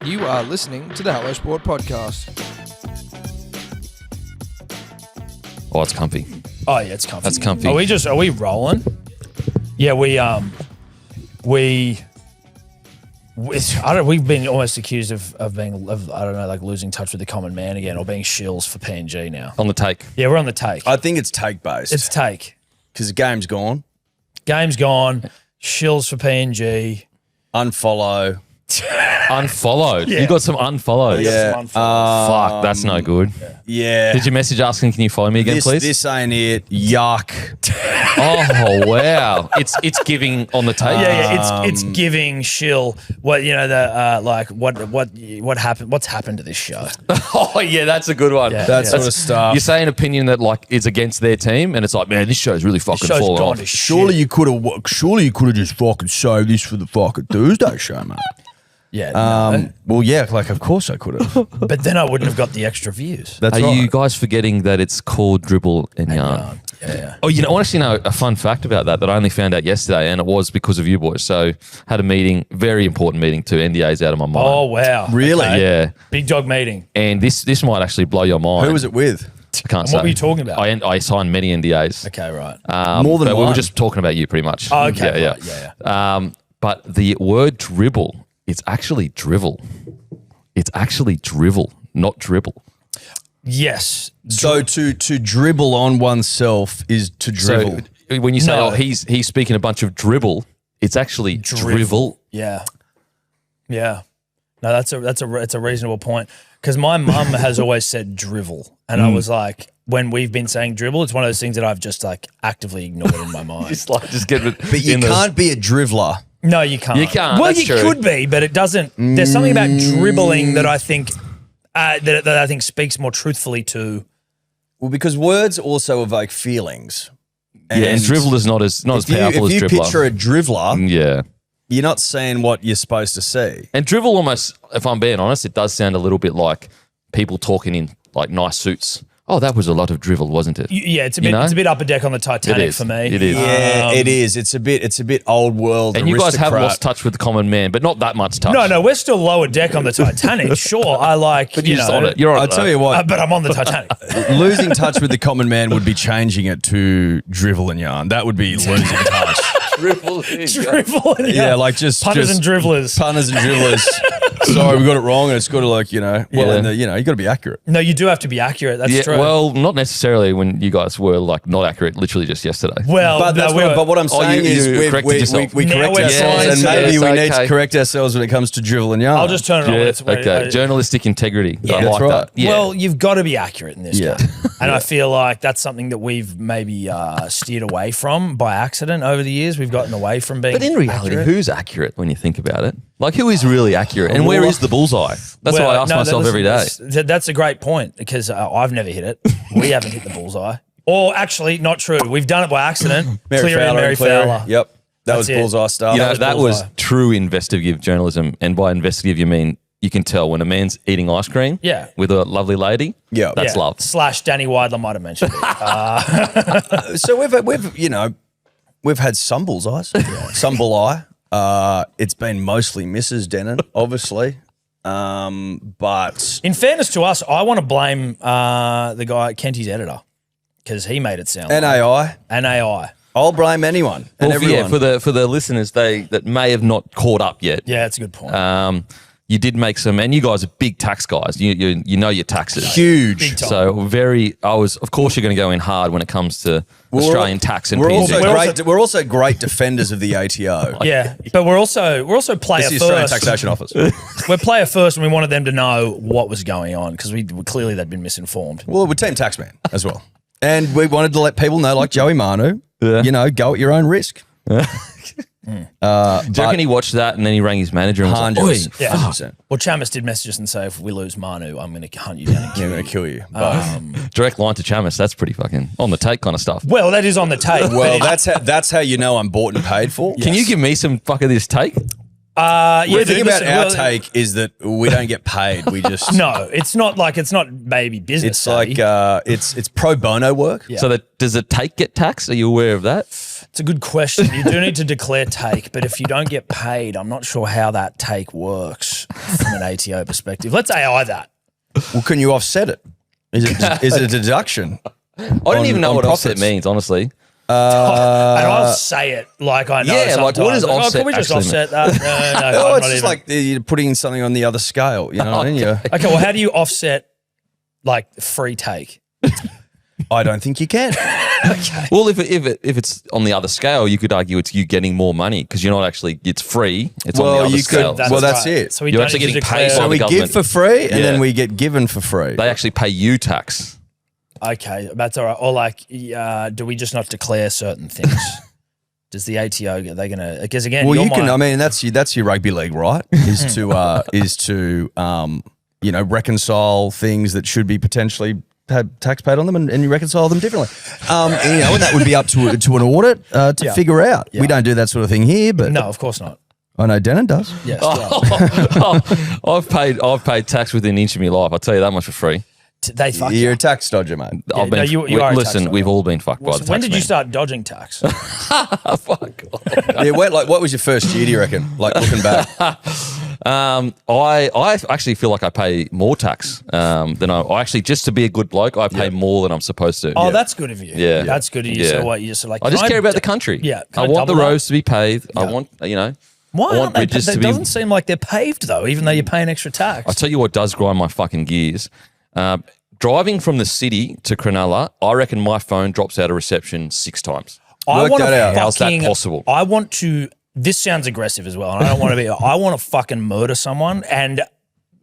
You are listening to the Hello Sport Podcast. Oh, it's comfy. Oh yeah, it's comfy. That's comfy. Are we rolling? Yeah, we've been almost accused of being, I don't know, like losing touch with the common man again, or being shills for PNG now. On the take. Yeah, we're on the take. I think it's take based. It's take. Because the game's gone. Game's gone. Shills for PNG. Unfollow. Unfollowed. Yeah. You got some unfollowed. Yeah. Fuck, that's no good. Yeah. Did you message asking, can you follow me again, please? This ain't it. Yuck. Oh, wow. It's giving on the take. Yeah, it's giving shill. What what happened? What's happened to this show? Oh, yeah, that's a good one. Yeah. That sort of stuff. You say an opinion that like is against their team, and it's like, man, this show's really fucking Show's falling gone off. to Surely shit. you could have just fucking saved this for the fucking Tuesday show, mate. Yeah, no. Well, yeah, like of course I could have. But then I wouldn't have got the extra views. That's Are right. you guys forgetting that it's called dribble and yarn? Yeah. Oh, I actually know a fun fact about that I only found out yesterday, and it was because of you boys. So had a meeting, very important meeting, to NDAs out of my mind. Oh wow. Really? Okay. Yeah. Big dog meeting. And this might actually blow your mind. Who was it with? I can't And say. what were you talking about? I signed many NDAs. Okay, right. More than but we one. were just talking about you pretty much. Oh, okay, Yeah, right, yeah. But the word dribble, it's actually drivel. It's actually drivel, not dribble. Yes. So to dribble on oneself is to drivel. So when you say, No. oh, he's speaking a bunch of dribble, it's actually drivel. Yeah. Yeah. No, that's a reasonable point. Because my mum has always said drivel. And I was like, when we've been saying dribble, it's one of those things that I've just like actively ignored in my mind. Just get it. But you can't be a driveler. No, you can't. You can't, Well, that's you true. could be, but it doesn't. There's something about dribbling that I think that I think speaks more truthfully to. Well, because words also evoke feelings. And drivel is not as powerful if as you dribbler. picture a dribbler, Yeah. you're not seeing what you're supposed to see. And drivel almost, if I'm being honest, it does sound a little bit like people talking in like nice suits. Oh, that was a lot of drivel, wasn't it? Yeah, it's a bit upper deck on the Titanic for me. It is. Yeah, it is. It's a bit old world. And you guys have aristocrat. lost touch with the common man, but not that much touch. No, we're still lower deck on the Titanic. Sure, I like. But you're just on it. You're on I'll it. tell you what, but I'm on the Titanic. losing touch with the common man would be changing it to drivel and yarn. That would be losing touch. Drivel. Drivel and Yeah, like just punters and dribblers. Punters and dribblers. Sorry, we got it wrong, and it's got to like you got to be accurate. No, you do have to be accurate. That's true. Well, not necessarily when you guys were like not accurate literally just yesterday. Well, But that's no, what I'm saying you is corrected yourself. we Now correct we're ourselves, trying and to- maybe Yes, we need okay. to correct ourselves when it comes to drivel and yarn. I'll just turn it on. Yeah, It's- okay. Journalistic integrity. I that's like right. that. Yeah. Well, you've got to be accurate in this Yeah. game. And I feel like that's something that we've maybe steered away from by accident over the years. We've gotten away from being but in reality, accurate. who's accurate when you think about it? Like, who is really accurate? And where is the bullseye? That's what I ask myself every day. That's a great point because I've never hit it. We haven't hit the bullseye. Or actually, not true. We've done it by accident. Mary Fowler. Yep, that was That's it. bullseye stuff. You know, was that was bullseye. true investigative journalism. And by investigative, you mean you can tell when a man's eating ice cream Yeah. with a lovely lady. Yeah. That's Yeah. love. / Danny Weidler might have mentioned it. So we've had some bullseyes, some bulleye. It's been mostly misses, Denan, obviously. But In fairness to us, I want to blame the guy, Kenty's editor, because he made it sound like NAI, I'll blame anyone and Well, everyone. for the listeners that may have not caught up yet. Yeah, that's a good point. You did make some, and you guys are big tax guys. You know your taxes. Huge. Big time. So of course you're going to go in hard when it comes to Australian tax and We're PNG. we're also great defenders of the ATO. yeah, but we're also player This is the Australian first. Taxation Office. We're player first, and we wanted them to know what was going on because clearly they'd been misinformed. Well, we're Team Taxman as well. And we wanted to let people know, like Joey Manu, Yeah. go at your own risk. Do you reckon he watched that and then he rang his manager and was like, 100%. "Oi, Yeah. 100%. Well, Chamis did message us and say, if we lose Manu, I'm going to hunt you down and Yeah, kill I'm you. going to kill you. But, direct line to Chamis, that's pretty fucking on the take kind of stuff." Well, that is on the tape. well, that's how you know I'm bought and paid for. Can you give me some fuck of this take? The thing about our take is that we don't get paid. We just No, it's not maybe business. It's like it's pro bono work. Yeah. So does the take get taxed? Are you aware of that? It's a good question. You do need to declare take, but if you don't get paid, I'm not sure how that take works from an ATO perspective. Let's AI that. Well, can you offset it? Is it a deduction? I don't even know what offset profits? means, honestly. And I'll say it like I know. Yeah, like, what sometimes. does offset Can we just actually offset that? No, Oh, I'm it's not just even. like you're putting something on the other scale. You know what I mean? Yeah. Okay, well, how do you offset like free take? I don't think you can. Well, if it's on the other scale, you could argue it's you getting more money because you're not actually. It's free. It's on the other scale. That's it. So we You're don't actually need to getting declare- paid by So the we government. give for free, and Yeah. then we get given for free. They actually pay you tax. Okay, that's all right. Or like, do we just not declare certain things? Does the ATO get? They're gonna because again, Well, you're you can. my- I mean, that's your rugby league, right? Is to reconcile things that should be potentially have tax paid on them, and you reconcile them differently. And that would be up to an audit to Yeah. figure out. Yeah. We don't do that sort of thing here, but no, of course not. I know Denan does. Yes, I've paid tax within an inch of my life. I'll tell you that much for free. they fuck You're you. a tax dodger, mate. I've no, been. you are a tax listen, dodger. we've all been fucked by the tax When did you man. start dodging tax? Fuck. Yeah, what was your first year? Do you reckon? Like looking back, I actually feel like I pay more tax than I actually, just to be a good bloke, I pay more than I'm supposed to. Oh, that's good of you. Yeah. That's good of you. Yeah. So what? You just like I just can care about the country. Yeah, can I I want the double that? roads to be paved. I Yeah. want, Why I want aren't they? bridges to It be. doesn't seem like they're paved though, even though you're paying extra tax. I'll tell you what does grind my fucking gears. Driving from the city to Cronulla, I reckon my phone drops out of reception 6 times. Work wanna that out. How's that fucking- possible? I want to. This sounds aggressive as well, and I don't want to be. I want to fucking murder someone, and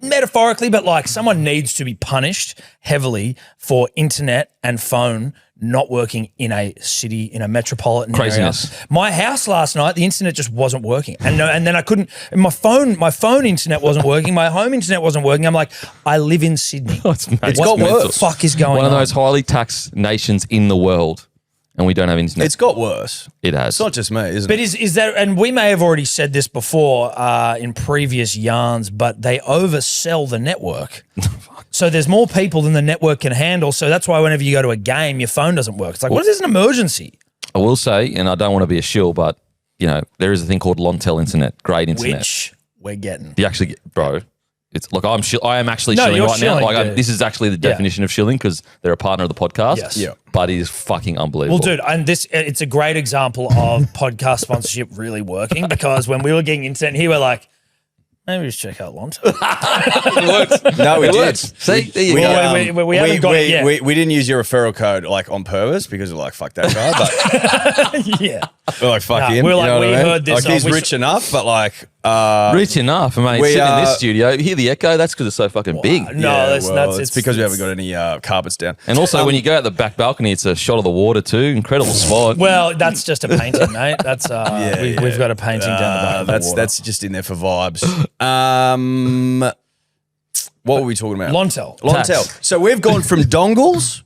metaphorically, but like someone needs to be punished heavily for internet and phone not working in a city, in a metropolitan Craziness. area. My house last night, the internet just wasn't working, and then I couldn't. My phone internet wasn't working. My home internet wasn't working. I'm like, I live in Sydney. It's What got the worse. fuck is going One on? of those highly taxed nations in the world, and we don't have internet. it's got worse. It has. It's not just me, isn't But it? is that, and we may have already said this before in previous yarns, but they oversell the network. So there's more people than the network can handle. So that's why whenever you go to a game, your phone doesn't work. It's like, what if there's an emergency? I will say, and I don't want to be a shill, but there is a thing called Launtel Internet, great internet. Which we're getting. You actually get, bro. It's look, I am actually No, shilling you're right now. shilling, Like dude. this is actually the definition of shilling because they're a partner of the podcast. Yes. Yeah. But it is fucking unbelievable. Well, dude, and it's a great example of podcast sponsorship really working because when we were getting internet here, we're like, maybe just check out Launtel. No, we it did. works. See, there you go. We haven't got it yet. We didn't use your referral code like on purpose because we're like, fuck that guy. But Yeah. we're like, fuck Nah, him. we're you like, know what we I mean? heard this Like he's on- we rich enough, but like, Rich enough, mate. We Sitting in this are- studio, you hear the echo. That's because it's so fucking big. No, that's it's because we haven't got any carpets down. And also, when you go out the back balcony, it's a shot of the water too. Incredible spot. Well, that's just a painting, mate. That's we've got a painting down the back of the water. That's just in there for vibes. What were we talking about? Launtel. Launtel. Tax. So we've gone from dongles,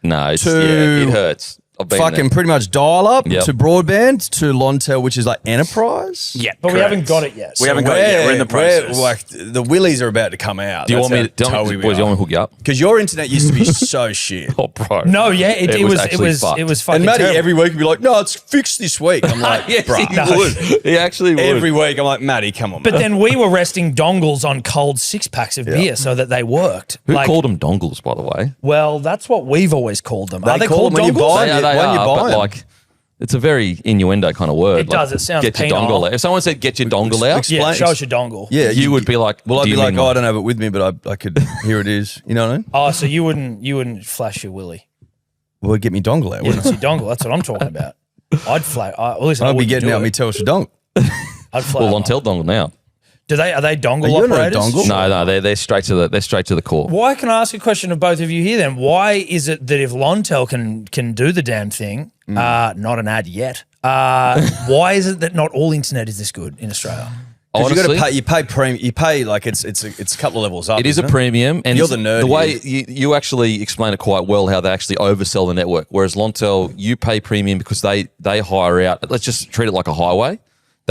No, it's, To it hurts. I've been fucking there. pretty much dial up, Yep. to broadband, to Launtel, which is like enterprise. Yeah, but we haven't got it yet. We haven't got it yet. We're in the process. Like the willies are about to come out. Do you want me to? Boys, do you want me to hook you up? Because your internet used to be so shit. Oh, bro. No, yeah, it was actually fucked. fucking And Matty terrible. every week would be like, "No, it's fixed this week." I'm like, Yes, "Bruh." he would. He actually would. Every week, I'm like, "Matty, come on." But man." then we were resting dongles on cold 6-packs of beer so that they worked. Who called them dongles, by the way? Well, that's what we've always called them. They Are they call called them when you dongles? buy They it. are, when you buy but them. like, it's a very innuendo kind of word. It does, it sounds Get your penile. dongle out. If someone said get your dongle out, Explain- Yeah, show us your dongle. yeah, you would be like, Well, I'd do be you like, mean "Oh, I what?" don't have it with me, but I could. Here it is." You know what I mean? Oh, so you wouldn't flash your willy. Well, get me dongle out. Yeah, Wouldn't it's your dongle. That's what I'm talking about. I'd flash. Listen, I? I I'd be wouldn't getting do out it. me Telstra dongle. I'd flash. Well, Launtel dongle now. Are they dongle Are you not a operators? dongle? No, they're straight to the core. Why can I ask a question of both of you here then? Why is it that if Launtel can do the damn thing, not an ad yet, why is it that not all internet is this good in Australia? Because you got to Honestly, pay. You pay premium. You pay like it's a couple of levels up. It is a isn't premium, and You're the nerd The way here. you actually explain it quite well, how they actually oversell the network. Whereas Launtel, you pay premium because they hire out. Let's just treat it like a highway.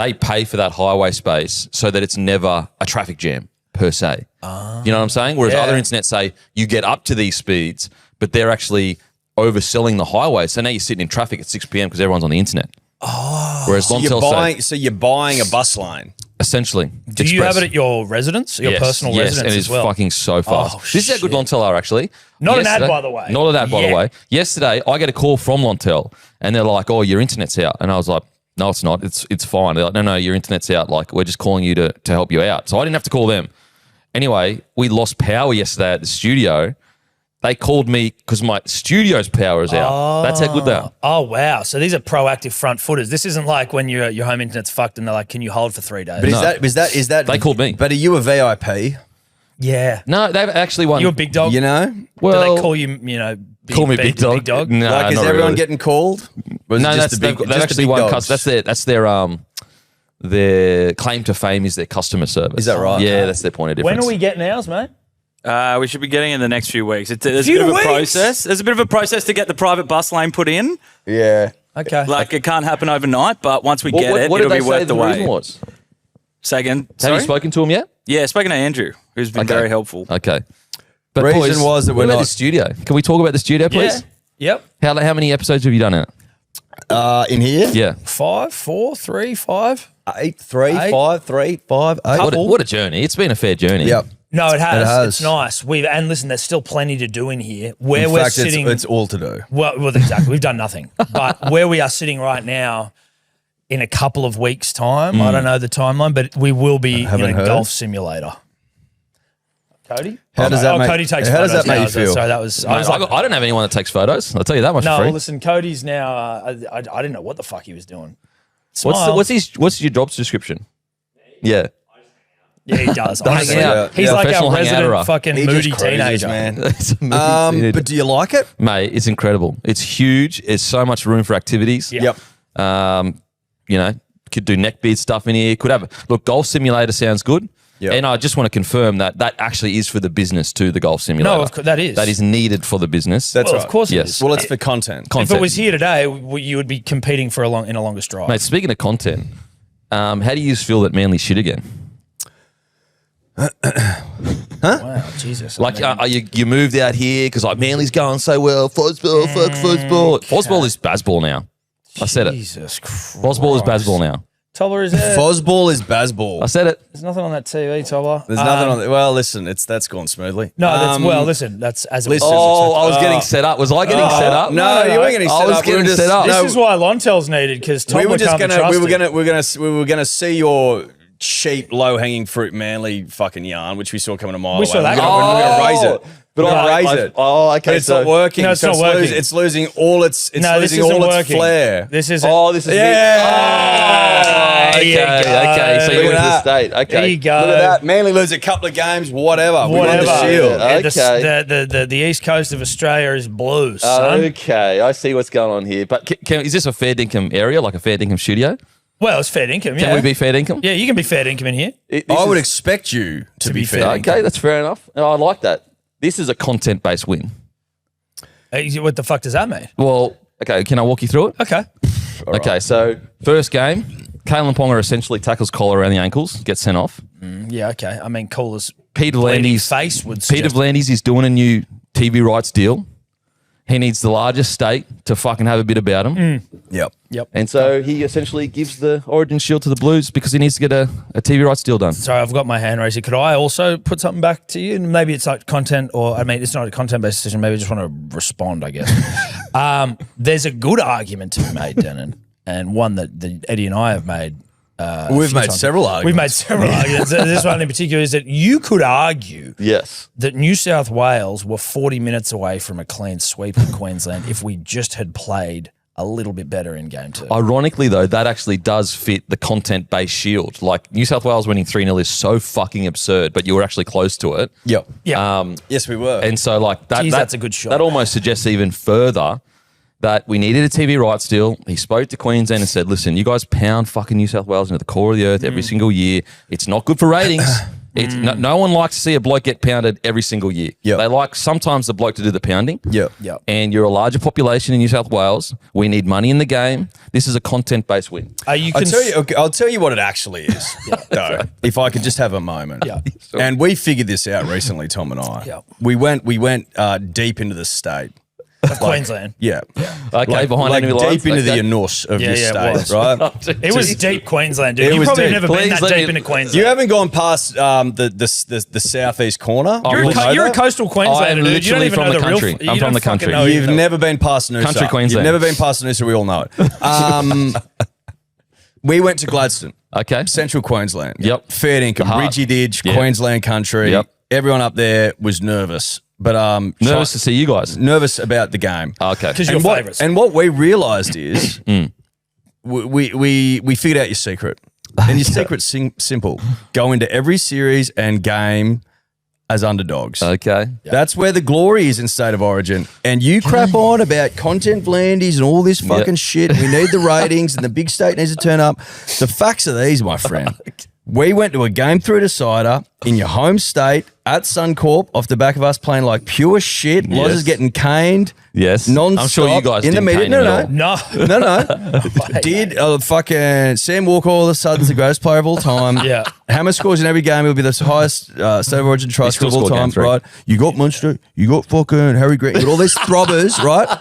they pay for that highway space so that it's never a traffic jam per se. You know what I'm saying? Whereas other internet say you get up to these speeds, but they're actually overselling the highway. So now you're sitting in traffic at 6 p.m. because everyone's on the internet. Whereas Launtel say, you're buying a bus lane. essentially. Do you have it at your residence, your personal residence and as well? fucking so fast. Oh, this is how good Launtel are, actually. Not an ad, by the way. Not an ad, by the way. Yesterday, I get a call from Launtel, and they're like, "Oh, your internet's out," and I was like, "No, it's not. It's fine." They're like, "No, your internet's out. Like, we're just calling you to help you out." So I didn't have to call them. Anyway, we lost power yesterday at the studio. They called me because my studio's power is out. That's how good they are. Oh, wow. So these are proactive front footers. This isn't like when your home internet's fucked and they're like, can you hold for 3 days? But is that They called me. But are you a VIP? Yeah. No, they've actually won. You a big dog? You know? Well, Do they call you, call me big dog? No, Like, is not everyone really. getting called? Or is it No, just they've actually won. That's their claim to fame is their customer service. Is that right? Yeah, that's their point of difference. When are we getting ours, mate? We should be getting it in the next few weeks. There's a bit of a process. There's a bit of a process to get the private bus lane put in. Yeah. Okay. Like, it can't happen overnight, but once we get what it'll did be they worth say the reason wait. was? Say again. Have Sorry? you spoken to him yet? Yeah, spoken to Andrew, who's been Okay. very helpful. Okay. But Reason boys, was that what we're about not- the studio. Can we talk about the studio, please? Yeah. Yep. How many episodes have you done in it? In here? Yeah. 5, 4, 3, 5. 8, 3, Eight. 5, 3, 5, 8. What a journey. It's been a fair journey. Yep. No, it has. It has. It's nice. And listen, there's still plenty to do in here. Where In we're fact, sitting. it's all to do. Well, exactly. We've done nothing. But where we are sitting right now, in a couple of weeks' time, I don't know the timeline, but we will be in Haven't a heard. golf simulator. Cody? How does that make- Cody takes how does photos that make now, you feel? So that was. I Mate, was like, I don't have anyone that takes photos. I'll tell you that much no, for free. listen, Cody's now. I didn't know what the fuck he was doing. Smile. What's your job description? Yeah. Yeah, he does. hang honestly. out. He's Yeah, like our professional resident hangouter. fucking He moody just cruises, teenager. man. It's amazing. But do you like it? Mate, it's incredible. It's huge. There's so much room for activities. Yeah. Yep. Could do neckbeard stuff in here. Could have look. Golf simulator sounds good. Yep. And I just want to confirm that actually is for the business too. The golf simulator. No, of course, that is. That is needed for the business. That's Well, right. of course it Yes. is. Well, it's for content. If it was here today, you would be competing for in a longer stride. Mate, speaking of content, how do you feel that Manly shit again? Wow, Jesus. Like, I mean, you moved out here because like Manly's going so well. Fozball, fuck Fozball. Fozball is Bazball now. I said it. Jesus Christ. Fozball is Bazball now. Toller is there. Fozball is Bazball. I said it. There's nothing on that TV, Toller. There's nothing on it. Well, listen, that's gone smoothly. No, listen, that's as it was. listen. Oh, I was getting set up. Was I getting set up? No, you weren't getting set I was up. We were getting just- set up. This no, is why Launtel's needed because Tom we were just can't be gonna we were trusted. gonna see your cheap low hanging fruit Manly fucking yarn, which we saw coming a mile We away. saw that We're coming. gonna raise it. But No, I raise it. Oh, okay. But it's not working. No, it's So not working. It's losing all its. It's No, this losing isn't all its working. flair. This isn't. Oh, this is Yeah. There you go. okay. So you Look went at to the that. state. Okay. There you go. Look at that. Manly lose a couple of games. Whatever. We won Whatever. the shield. Yeah. Yeah, Okay. the east coast of Australia is blue, son. Okay, I see what's going on here. But is this a fair dinkum area, like a fair dinkum studio? Well, it's fair income. Yeah. Can we be fair dinkum? Yeah, you can be fair income in here. I would expect you to be fair. Okay, that's fair enough. I like that. This is a content-based win. What the fuck does that mean? Well, okay, can I walk you through it? Okay. Okay, so first game, Kalen Ponga essentially tackles collar around the ankles, gets sent off. Yeah, okay. I mean, Coola's Peter bleeding V'landys face would Peter suggest. V'landys is doing a new TV rights deal. He needs the largest state to fucking have a bit about him. Yep. Yep. And so he essentially gives the Origin Shield to the Blues because he needs to get a TV rights deal done. Sorry, I've got my hand raised here. Could I also put something back to you? Maybe it's like content, or I mean, it's not a content-based decision. Maybe I just want to respond, I guess. There's a good argument to be made, Denan, and one that Eddie and I have made. We've made several arguments. We've made several arguments. This one in particular is that you could argue Yes. that New South Wales were 40 minutes away from a clean sweep of Queensland if we just had played a little bit better in game 2. Ironically, though, that actually does fit the content-based shield. Like, New South Wales winning 3-0 is so fucking absurd, but you were actually close to it. Yep. Yeah. Yes, we were. And so, like, That's a good shot. That almost suggests even further that we needed a TV rights deal. He spoke to Queensland and said, listen, you guys pound fucking New South Wales into the core of the earth every single year. It's not good for ratings. It's no one likes to see a bloke get pounded every single year. Yep. They like sometimes the bloke to do the pounding. Yep. And you're a larger population in New South Wales. We need money in the game. This is a content-based win. I'll tell you what it actually is, though, if I could just have a moment. Yeah. Sure. And we figured this out recently, Tom and I. Yeah. We went deep into the state. Queensland. Yeah. Okay, behind enemy lines. deep into the Okay. anus of your Yeah, it state, was. right? It was deep Queensland, dude. It You was probably deep. never been that Queensland- deep into Queensland. You haven't gone past the southeast corner. You're a coastal Queenslander, I'm dude. You don't literally even from know the the country. real. I'm you from don't the fucking country. know You've either. never been past Noosa. Country Queensland. You've never been past Noosa, we all know it. We went to Gladstone, Okay. central Queensland. Yep. Fair income, The heart. Ridgy Didge, Yep. Queensland country. Yep. Everyone up there was nervous. But Nervous to see you guys. nervous about the game. Okay. Because you're And what, favourites. and what we realised is we figured out your secret. And your secret's simple. Go into every series and game as underdogs. Okay. That's where the glory is in State of Origin. And you crap on about content blandies and all this fucking shit. We need the ratings and the big state needs to turn up. The facts are these, my friend. We went to a game 3 decider in your home state at Suncorp off the back of us playing like pure shit. Yes. Loz is getting caned. Yes. Non-stop. I'm sure you guys in the didn't media. cane him No, at no. No. No. Did fucking Sam Walker all of a sudden is the greatest player of all time. Yeah. Hammer scores in every game. He'll be the highest State of Origin try scorer of all scored time, game 3. right? You got Munster, you got fucking Harry Grant, you got all these throbbers, right?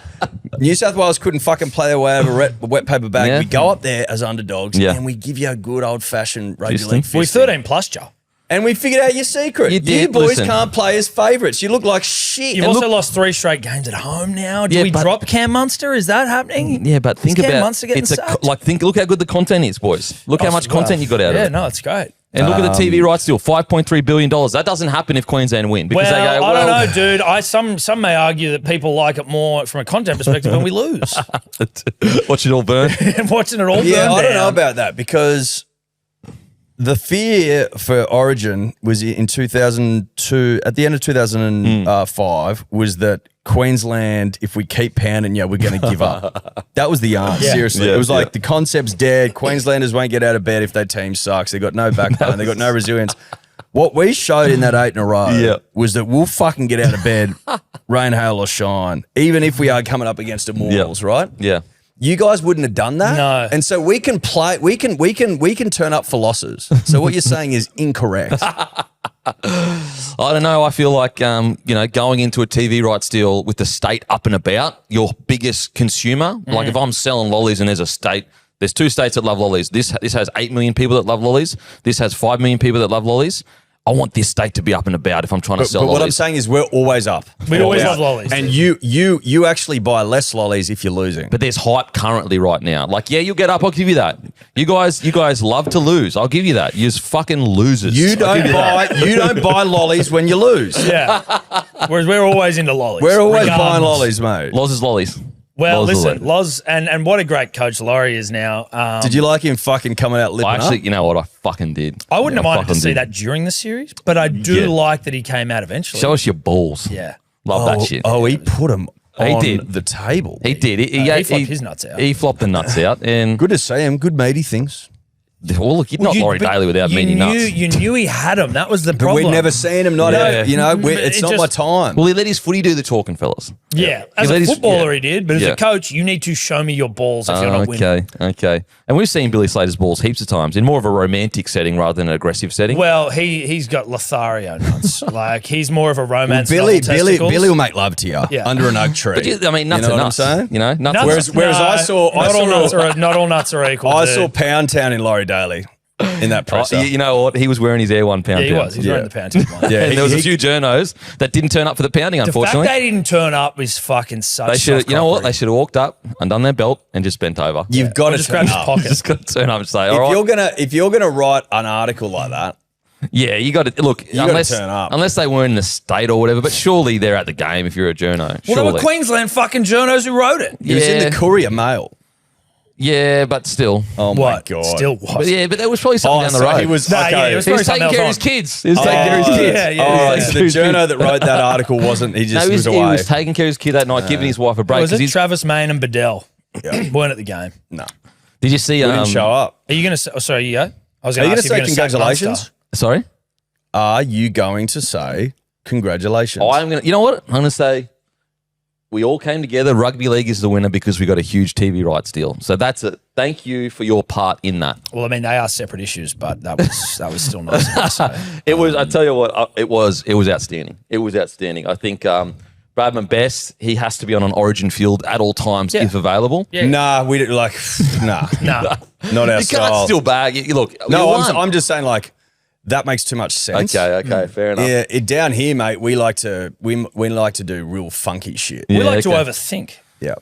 New South Wales couldn't fucking play their way out of a wet paper bag. Yeah. We go up there as underdogs Yeah. and we give you a good old-fashioned rugby Fisting. league We fisting. 13 plus, Joe. And we figured out your secret. You did, boys listen. can't play as favourites. You look like shit. You've And also look- lost 3 straight games at home now. Do Yeah, we but- drop Cam Munster? Is that happening? Yeah, but think Is Cam about Munster getting sacked? look how good the content is, boys. Look how much content you got out of Yeah, it. no, it's great. And look at the TV rights deal, $5.3 billion. That doesn't happen if Queensland win because Well, they go, I don't know, dude. Some may argue that people like it more from a content perspective when we lose. watch it all burn. And watching it all Yeah, burn I don't know down. about that because the fear for Origin was in 2002, at the end of 2005, was that Queensland, if we keep pounding, we're going to give up. That was the yarn, Yeah. seriously. Yeah, it was like yeah. the concept's dead. Queenslanders won't get out of bed if their team sucks. They've got no backbone. They've got no resilience. What we showed in that 8 in a row Yeah. was that we'll fucking get out of bed, rain, hail, or shine, even if we are coming up against Immortals, right? Yeah. You guys wouldn't have done that. No. And so we can play, we can turn up for losses. So what you're saying is incorrect. I don't know. I feel like, going into a TV rights deal with the state up and about, your biggest consumer, like if I'm selling lollies and there's 2 states that love lollies. This has 8 million people that love lollies. This has 5 million people that love lollies. I want this state to be up and about if I'm trying to sell But what I'm lollies. saying is we're always up. We always Yeah. love lollies. And you actually buy less lollies if you're lollies. But there's hype currently right now. Like, yeah, you'll get up. I'll give you that. You guys love to lose. I'll give you that. You're fucking losers. You I'll don't give that. buy you don't buy lollies when you lose. Yeah. Whereas we're always into lollies. We're always buying regardless. lollies, mate. Loz is lollies. Well, Loz is listen, lollies. Loz, and what a great coach Laurie is now. Did you like him fucking coming out lipping I actually, up? you know what? I fucking did. I wouldn't have minded to fucking see did. that during the series, but I do Yeah. like that he came out eventually. Show us your balls. Yeah. Love that shit. Oh, he put him He on did. the table. He did. He flopped his nuts out. He flopped the nuts out. And Good to see him. Good matey things. well, look, you're not Laurie but Daly without meaning nuts. You knew he had him. That was the But problem. we'd never seen him. Not, Yeah. it's It not just- my time. Well, he let his footy do the talking, fellas. Yeah, as He a let his- footballer yeah. he did, but as Yeah. a coach, you need to show me your balls if you're not winning. Okay. And we've seen Billy Slater's balls heaps of times in more of a romantic setting rather than an aggressive setting. Well, he's got Lothario nuts. Like he's more of a romance. Billy novel testicles. will make love to you Yeah. under an oak tree. But nuts you know are what nuts. I'm saying? You know, nuts. Nuts- are- Whereas I saw- not all nuts are equal. I dude. saw Pound Town in Laurie Daly in that Oh, presser. you know what? He was wearing his Air 1 pound. Yeah, he pound. was. He's wearing the pound one. Yeah, And there was a he- few journos that didn't turn up for the pounding, The fact unfortunately. they didn't turn up is fucking such. They should, soft you know what? cockery. They should have walked up, undone their belt, and just bent over. You've got Or to just turn grab his up. pocket. Just got to turn up and say, all If right. you're gonna write an article like that, Yeah, you got to look. gotta unless turn up. unless they weren't in the state or whatever, but surely they're at the game if you're a journo. Well, Surely. they were Queensland fucking journos who wrote it. it was in the Courier Mail. Yeah, but still. Oh my What? god! Still what? But yeah, but there was probably something down the so road. he was Nah, okay. yeah, it was He was probably taking care of something his else kids. He was taking care of his kids. Yeah. Oh, so the He's taking journo that wrote that article wasn't. He No, just he was was, he away. was taking care of his kid that night, giving his wife a break. Was 'cause it he's- Travis Main and Bedell? weren't at the game. No, Did you see? he didn't show up. Are you going to say? Oh, sorry, you go. I was Are going you to going to ask say if you're gonna sack congratulations? Munster. Sorry. are you going to say congratulations? You know what? I'm going to say we all came together. Rugby league is the winner because we got a huge TV rights deal. So that's it. Thank you for your part in that. Well, I mean, they are separate issues, but that was still nice of us, so. It was. I tell you what, it was outstanding. It was outstanding. I think Bradman Best, he has to be on an Origin field at all times if available. Yeah. Nah, we didn't nah, not our You style. can't still bag. Look, No, you won. I'm just saying like that makes too much sense. Okay, fair enough. Yeah, down here, mate, we like to do real funky shit. We like to okay. overthink. Yeah.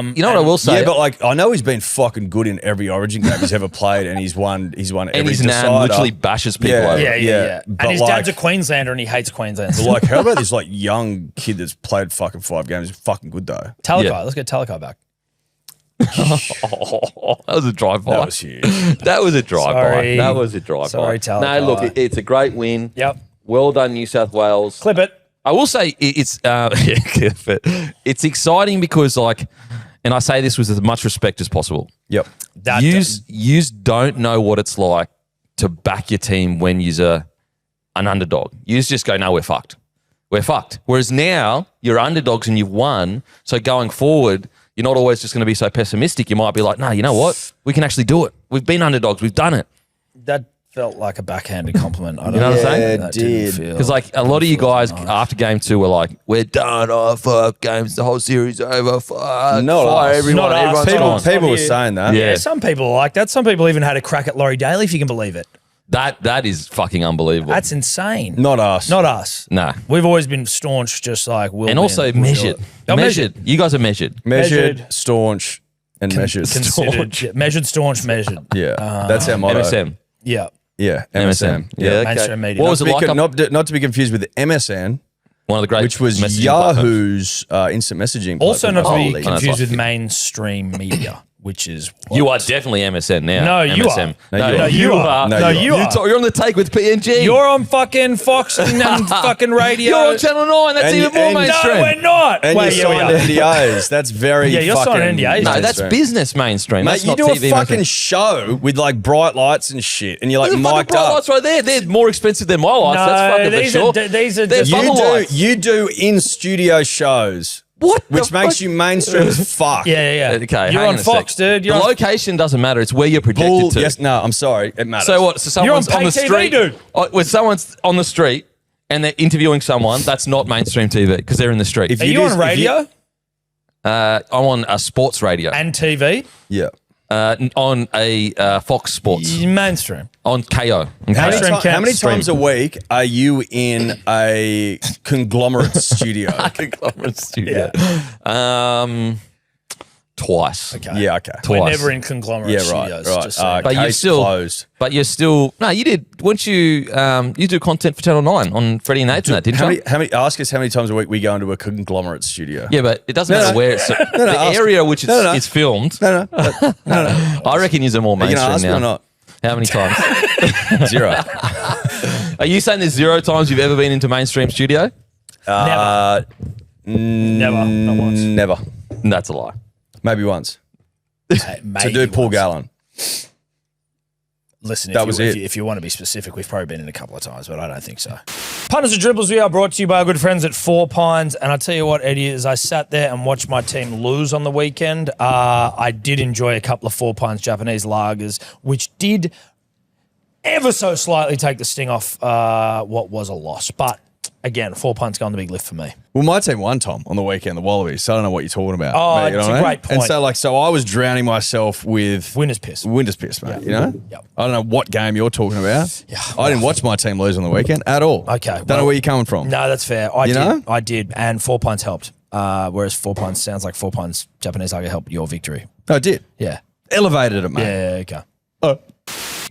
You know what I will say? Yeah, but like I know he's been fucking good in every Origin game he's ever played, and he's won every and his nan decider. literally bashes people Yeah. over. Yeah. But And his like- dad's a Queenslander and he hates Queensland. But like, how about this like young kid that's played fucking 5 games? He's fucking good though. Talakai, Yeah. let's get Talakai back. That was a drive-by. That was huge. That was a drive-by. Sorry. That was a drive-by. Sorry, Talakai. No, look, it's a great win. Yep. Well done, New South Wales. Clip it. I will say it's exciting because like, and I say this with as much respect as possible. Yep. Yous don't know what it's like to back your team when you're an underdog. You just go, no, we're fucked. We're fucked. Whereas now you're underdogs and you've won. So going forward, you're not always just going to be so pessimistic. You might be like, no, you know what? We can actually do it. We've been underdogs. We've done it. That felt like a backhanded compliment. I don't You know what I'm saying? Yeah, That it didn't did. feel- Because like a lot of you feel guys nice. after game 2 were like, we're done. Oh, 5 games. The whole series over. Fuck. Not fire us. everyone. Not us. Everyone's People- gone. People were Yeah. saying that. Yeah. Yeah, some people are like that. Some people even had a crack at Laurie Daly, if you can believe it. That is fucking unbelievable. That's insane. Not us. Not us. Nah. We've always been staunch, just like we'll And also win, we'll do measured. it. Oh, Measured. You guys are measured. measured, Measured. staunch, and measured. Considered. Yeah, measured, staunch, measured. Yeah, that's our motto. MSM. Yeah. Yeah, MSM. Yeah, okay. Mainstream media. What was it like? Not to be confused with MSN, One of the great which was messaging platforms. Yahoo's instant messaging. Also not to platform, I be believe. confused like- with mainstream media, which is what? You are definitely MSN now. No, you MSM. are. No, you are. No, No, you you are. You're on the take with PNG. You're on fucking Fox and fucking radio. You're on Channel 9. That's And- even more and- mainstream. No, we're not. And Wait, you yeah, we signed are. NDAs. That's very Yeah, you're fucking signing NDAs. No, that's mainstream. business mainstream. Mate, that's you not do TV a fucking mainstream. show with like bright lights and shit, and you're like There's a fucking mic'd bright up. lights right there. They're more expensive than my lights. that's fucking these for sure. these are They're just bubble lights. You do in studio shows, What the which makes fuck? you mainstream as fuck. Yeah. Okay, You're hang on a Fox, sec. dude. You're the on, location doesn't matter. It's where you're projected Bull, to. yes, no, I'm sorry, it matters. So what? So You're on someone's on, pay the TV, street, dude. When someone's on the street and they're interviewing someone, that's not mainstream TV because they're in the street. If are you do- on radio I'm on a sports radio. and TV? Yeah. On a Fox Sports. Mainstream. On KO. How many, Mainstream how camp many stream. times a week are you in a conglomerate studio? Conglomerate studio. Twice. Okay. Yeah, okay. We're Twice. never in conglomerate Yeah, right, studios. right. Just saying. But you're Case still closed. But you're still no. You did. Weren't you? You do content for Channel 9 on Freddie and Nathan, that, didn't you? How many? Ask us how many times a week we go into a conglomerate studio. Yeah, but it doesn't matter where it's the ask- area which it's, no. it's filmed. No. I reckon you're more Are you gonna mainstream ask me now. or not? How many times? 0. Are you saying there's 0 times you've ever been into mainstream studio? Never. Not once. Never. That's a lie. Maybe once. Hey, To maybe do Paul once. Gallen. Listen, That if, was you, it. If, you, if you want to be specific, we've probably been in a couple of times, but I don't think so. Punters and Dribbles, we are brought to you by our good friends at Four Pines. And I tell you what, Eddie, as I sat there and watched my team lose on the weekend, I did enjoy a couple of Four Pines Japanese lagers, which did ever so slightly take the sting off what was a loss. But again, 4 Pints going the big lift for me. Well, my team won, Tom, on the weekend, the Wallabies. So I don't know what you're talking about. Oh, mate, you know it's what a I mean? great point. And so I was drowning myself with Winner's piss. winter's piss, mate. You know? Yep. I don't know what game you're talking about. Yeah. I didn't watch my team lose on the weekend at all. Okay, Don't well- know where you're coming from. No, that's fair. You know? I did. And 4 Pints helped. Whereas 4 Pints sounds like 4 Pints Japanese lager helped your victory. No, it did. Yeah. Elevated it, mate. Yeah, okay.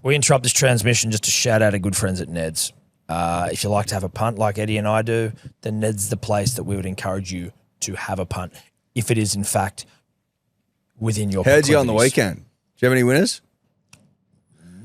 We interrupt this transmission just to shout out our good friends at Ned's. If you like to have a punt like Eddie and I do, then Ned's the place that we would encourage you to have a punt if it is, in fact, within your How'd you go on the proclivities. weekend? Do you have any winners?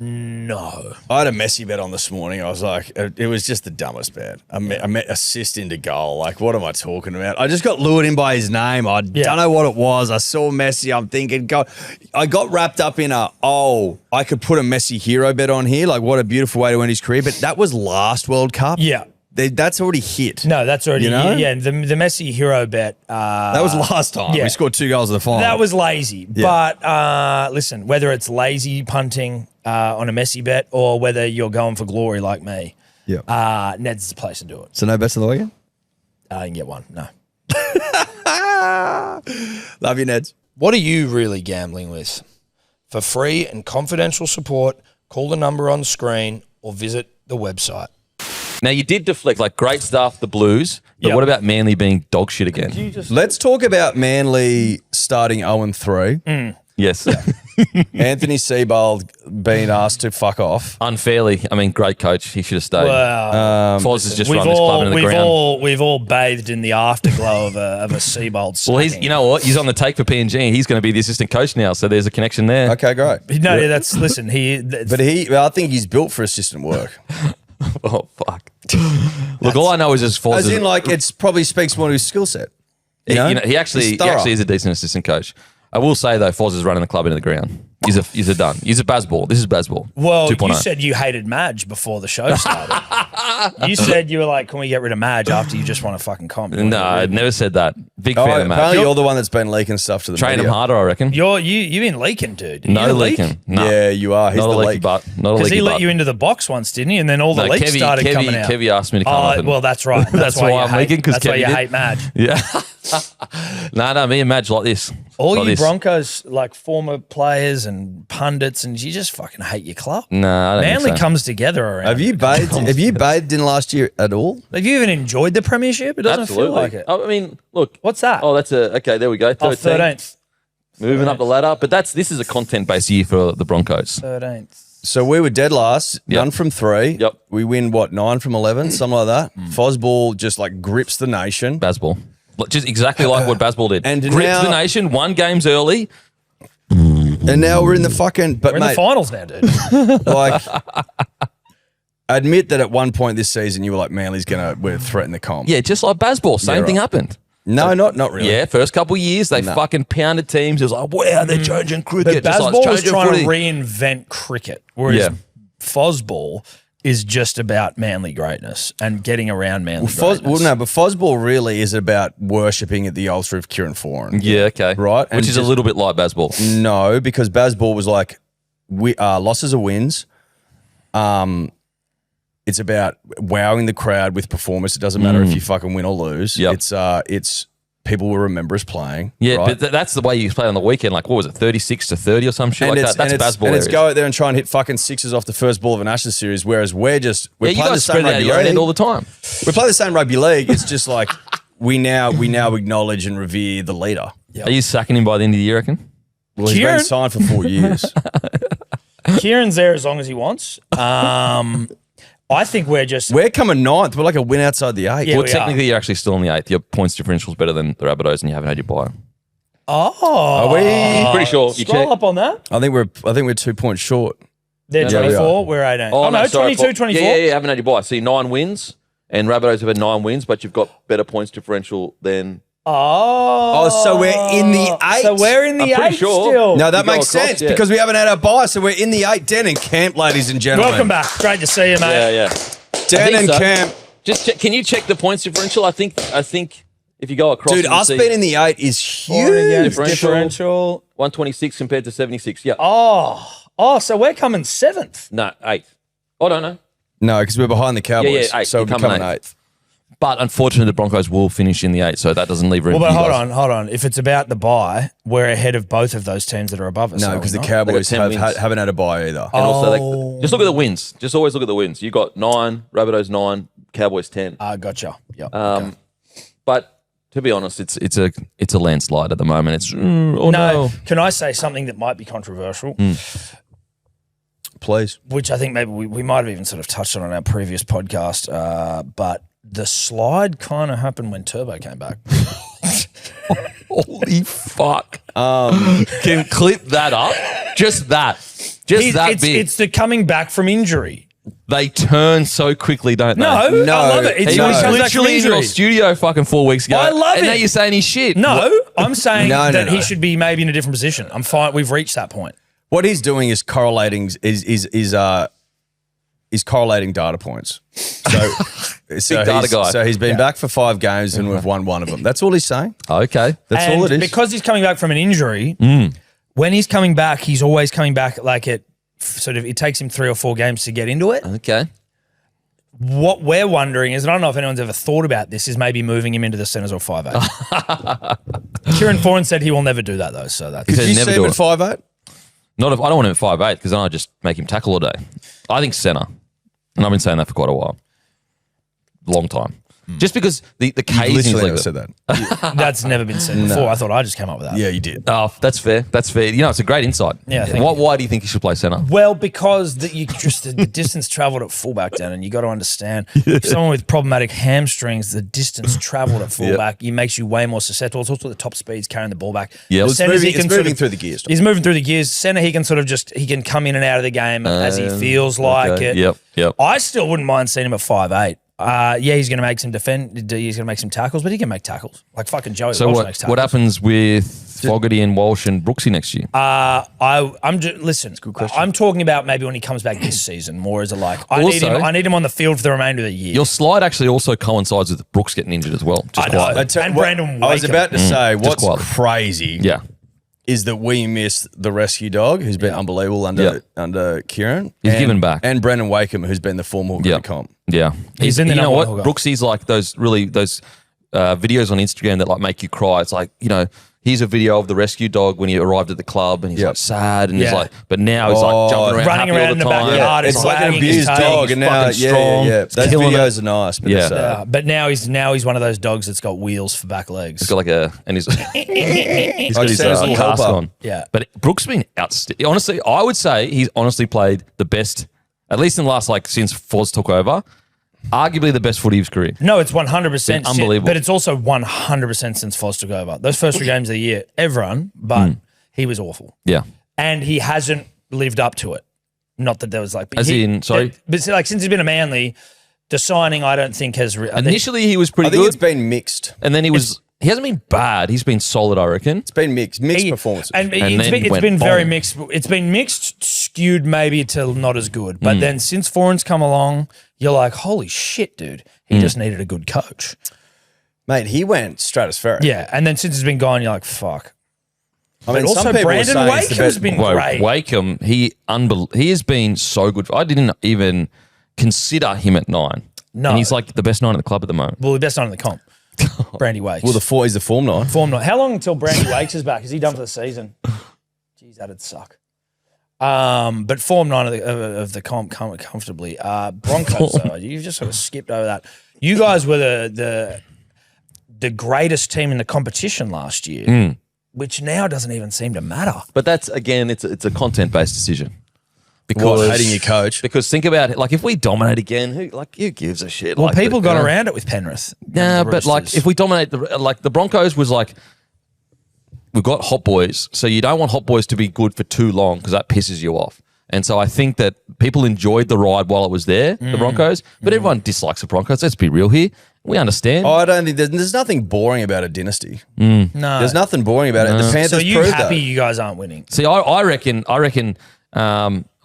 No. I had a Messi bet on this morning. I was like, it was just the dumbest bet. I met assist into goal. Like, what am I talking about? I just got lured in by his name. I don't know what it was. I saw Messi. I'm thinking, God, I got wrapped up in I could put a Messi hero bet on here. Like, what a beautiful way to end his career. But that was last World Cup. Yeah. That's already hit. No, that's already, You know? yeah, the Messi hero bet. That was last time. yeah. We scored 2 goals in the final. That was lazy. Yeah. But listen, whether it's lazy punting on a Messi bet or whether you're going for glory like me, Ned's the place to do it. So no bets of the weekend? I didn't get one, no. Love you, Neds. What are you really gambling with? For free and confidential support, call the number on the screen or visit the website. Now, you did deflect, like, great stuff, the Blues, but what about Manly being dog shit again? Let's talk about Manly starting 0-3. Yes. Anthony Seibold being asked to fuck off. Unfairly. I mean, great coach. He should have stayed. Well, Foz has just run this club into the ground. We've all bathed in the afterglow of a Seabold. Well, you know what? He's on the take for PNG. He's going to be the assistant coach now, so there's a connection there. Okay, great. No, that's listen. I think he's built for assistant work. Oh, fuck. Look, all I know is just Foz. As in, like, it's probably speaks more to his skill set. He actually is a decent assistant coach. I will say, though, Foz is running the club into the ground. He's a done. He's a Bazball. This is Bazball. Well, 2.0. you said you hated Madge before the show started. You said you were like, can we get rid of Madge after you just won a fucking comp? No, I never said that. Big fan of Matt. Apparently you're the one that's been leaking stuff to the Train media. him harder, I reckon. You've been leaking, dude. No You the leaking. No. Yeah, you are. He's Not the a leaky leak. butt. Not a Because leaky he butt. let you into the box once, didn't he? And then all the leaks started coming out. Kevy asked me to come up. And, Well, that's right. That's why I'm leaking, 'cause That's why Kevy you did. hate Madge. Yeah. No, me and Madge like this. All Like you this. Broncos, like former players and pundits, and you just fucking hate your club. No, I don't Manly think so. comes together around. Have you bathed in last year at all? Have you even enjoyed the premiership? It doesn't Absolutely. feel like it. I mean, look. What's that? Oh, that's okay, there we go. 13th. 13th. Moving up the ladder. But this is a content-based year for the Broncos. 13th. So we were dead last, Yep. none from 3. Yep. We win, 9 from 11, something like that. Fozball just like grips the nation. Bazball. Just exactly like what Bazball did. And Gripped now- the nation, won games early. And now we're in the fucking, but We're in the mate, finals now, dude. like, admit that at one point this season you were like, Manly's we're threaten the comp. Yeah, just like Bazball. Same Yeah, thing right. happened. No, not really. Yeah, first couple of years, they fucking pounded teams. It was like, wow, they're changing cricket. But just like Bazball was changing trying footy. to reinvent cricket, whereas Yeah. Fozball is just about Manly greatness and getting around Manly greatness. But Fozball really is about worshipping at the altar of Kieran Foran. Yeah, okay. Right, and Which is a just- little bit like Bazball. No, because Bazball was like, losses are wins. It's about wowing the crowd with performance. It doesn't matter if you fucking win or lose. Yep. It's people will remember us playing. Yeah, right? but that's the way you play on the weekend. Like, what was it, 36-30 or some shit like that? That's Bazball. and it's areas. go out there and try and hit fucking sixes off the first ball of an Ashes series, whereas we're Yeah, playing you the guys same spread it out rugby your own league. end all the time. We play the same rugby league. It's just like we now acknowledge and revere the leader. Are you sacking him by the end of the year, I reckon? Well, he's Kieran- been signed for 4 years. Kieran's there as long as he wants. I think We're coming ninth. We're like a win outside the 8. Yeah, Well, we technically, you're actually still in the 8th. Your points differential is better than the Rabbitohs, and you haven't had your bye. Oh, Are we? Pretty sure. You Scroll check. up on that. I think we're 2 points short. They're Yeah, we 24. We're 18. Oh, no, sorry, 22, 24. Yeah, haven't had your bye. See, 9 wins, and Rabbitohs have had 9 wins, but you've got better points differential than. Oh, so we're in the 8. So we're in the I'm pretty 8 sure. still. No, that You go makes across, sense yeah. because we haven't had our bye, so we're in the 8. Denan Kemp, ladies and gentlemen. Welcome back. Great to see you, mate. Yeah. Denan so. Kemp. Just check, can you check the points differential? I think if you go across, Dude, you'll us see being in the 8 is Four against huge. differential. 126 compared to 76. Yeah. Oh, so we're coming 7th. No, 8th. Oh, no. No, because we're behind the Cowboys, Yeah, 8th. so You're we're coming coming 8th. 8th. But unfortunately, the Broncos will finish in the 8th, so that doesn't leave room Well, for but you hold guys. on. If it's about the bye, we're ahead of both of those teams that are above us. No, are we because the not? Cowboys They got 10 wins. haven't had a bye either. And also, just look at the wins. Just always look at the wins. You got 9, Rabbitohs 9, Cowboys 10. Gotcha. Yep. But to be honest, it's a landslide at the moment. It's no. Can I say something that might be controversial? Please. Which I think maybe we might have even sort of touched on our previous podcast, but the slide kind of happened when Turbo came back. Holy fuck! Can clip that up. Just that. Just that bit. It's the coming back from injury. They turn so quickly, don't they? No, I love it. It's He when was he comes back from literally in your injury. studio fucking 4 weeks ago. I love and it. now you're saying he's shit. No, I'm saying No, that no. he should be maybe in a different position. I'm fine. We've reached that point. What he's doing is correlating is correlating data points. So data guy. So he's been back for 5 games and we've won one of them. That's all he's saying. Okay. That's all it is. Because he's coming back from an injury, when he's coming back, he's always coming back like it takes him 3 or 4 games to get into it. Okay. What we're wondering is, and I don't know if anyone's ever thought about this, is maybe moving him into the centres or 5'8". Kieran Foran said he will never do that though. So that's He said Did you never see him do at it. 5'8"? Not if I don't want him at 5'8" because then I just make him tackle all day. I think centre. And I've been saying that for quite a while. Long time. Just because the cadence Literally like never said that. that's never been said before. I thought I just came up with that. Yeah, you did. Oh, that's fair. That's fair. You know, it's a great insight. Yeah, thank you. Why do you think he should play centre? Well, because the distance travelled at fullback, Dan, and you got to understand, if someone with problematic hamstrings, the distance travelled at fullback, it makes you way more susceptible. It's also the top speeds carrying the ball back. Yeah, Well, it's Centres, moving, he can it's sort moving of- through the gears. Tom. He's moving through the gears. Centre, he can he can come in and out of the game as he feels like it. Yep. I still wouldn't mind seeing him at 5'8". He's going to make some he's going to make some tackles, but he can make tackles. Like fucking Joey So Walsh makes tackles. what happens with Fogarty and Walsh and Brooksy next year? Listen, I'm talking about maybe when he comes back this season, more as a I need him on the field for the remainder of the year. Your slide actually also coincides with Brooks getting injured as well. Just I know. quietly. I tell you And what, Brandon I was Wakeham. about to say, what's quietly. crazy Yeah. is that we miss the rescue dog, who's been unbelievable under Kieran. He's given back. And Brendan Wakeham, who's been the form hooker Yeah. of the comp. Yeah. He's in the you know number what? one hooker. Brooksy's like those videos on Instagram that make you cry. It's like, here's a video of the rescue dog when he arrived at the club and he's like sad and he's Yeah. like, but now he's like jumping around, running happy around all in the time. backyard. It's like an wagging his abused tail. dog, and now, fucking strong. those killing videos are nice. But Yeah. Yeah, but now he's one of those dogs that's got wheels for back legs. He's got and he's got his said his little cast helper. on. Yeah. But Brooks been outstanding. Honestly, I would say he's honestly played the best, at least in the last since Foz took over, arguably the best footy of his career. No, it's 100%. Unbelievable. But it's also 100% since Foz took over. Those first 3 games of the year, everyone, but he was awful. Yeah. And he hasn't lived up to it. Not that there was but As in, sorry? But since he's been a Manly, the signing I don't think has... Initially, he was pretty I think good. it's been mixed. And then he hasn't been bad. He's been solid, I reckon. It's been mixed performances. And then it's went been very boom. mixed. It's been mixed, skewed maybe to not as good. Mm. But then since Foran's come along, you're like, holy shit, dude. He just needed a good coach. Mate, he went stratospheric. Yeah. And then since it's been gone, you're like, fuck. I mean, But also some people Brandon are saying it's the Wakeham's best. been Well, great. Wakeham, he has been so good. I didn't even consider him at 9. No. And he's like the best 9 in the club at the moment. Well, the best nine in the comp. Brandy Wakes. Well, he's the form 9. Form night. How long until Brandy Wakes is back? Is he done for the season? Jeez, that'd suck. But form 9 of the comp comfortably. Broncos, though, you've just sort of skipped over that. You guys were the greatest team in the competition last year, which now doesn't even seem to matter. But that's, again, it's a content-based decision. Because hating your coach. Because think about it, if we dominate again, who gives a shit? Well, people got around it with Penrith. Yeah, The but Roosters. if we dominate the Broncos was we've got hot boys, so you don't want hot boys to be good for too long because that pisses you off. And so I think that people enjoyed the ride while it was there, the Broncos, but everyone dislikes the Broncos. Let's be real here. We understand. I don't think there's nothing boring about a dynasty. no. There's nothing boring about it. The Panthers So you proved happy that. you guys aren't winning? See, I reckon.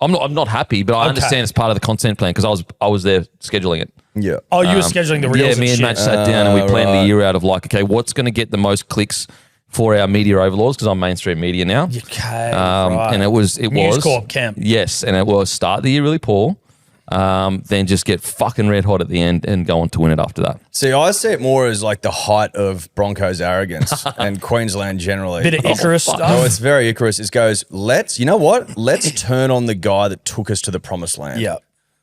I'm not happy, but I understand it's part of the content plan because I was there scheduling it. Yeah. Oh, you were scheduling the reels Yeah, me and shit. Matt sat down and we planned right. the year out of okay, what's going to get the most clicks for our media overlords because I'm mainstream media now. Okay, right. And it was News Corp Kemp. Yes, and it was start the year really poor, then just get fucking red hot at the end and go on to win it after that. See, I see it more as the height of Broncos arrogance and Queensland generally. Bit of Icarus stuff. Oh, it's very Icarus. It goes, let's turn on the guy that took us to the promised land. Yeah.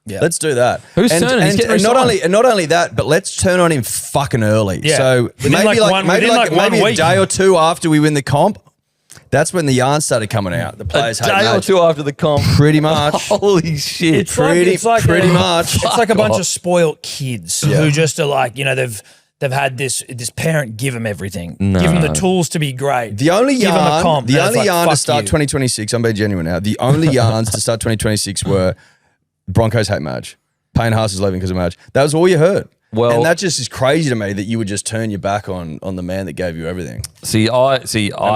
Yeah. Let's do that. Who's turning? He's getting And resigned. not only that, but let's turn on him fucking early. Yeah. So Within maybe one maybe week. a day or two after we win the comp, that's when the yarn started coming out. The players A hate day or Madge. two after the comp. Pretty much. Holy shit. Pretty much. It's like a bunch of spoiled kids who just are they've they've had this parent give them everything, No. give them the tools to be great. The only give them a yarn, comp, the and it's only like, yarn to fuck start you. 2026, I'm being genuine now. The only yarns to start 2026 were Broncos hate Madge. Payne Haas is leaving because of Madge. That was all you heard. Well- and that just is crazy to me that you would just turn your back on the man that gave you everything. I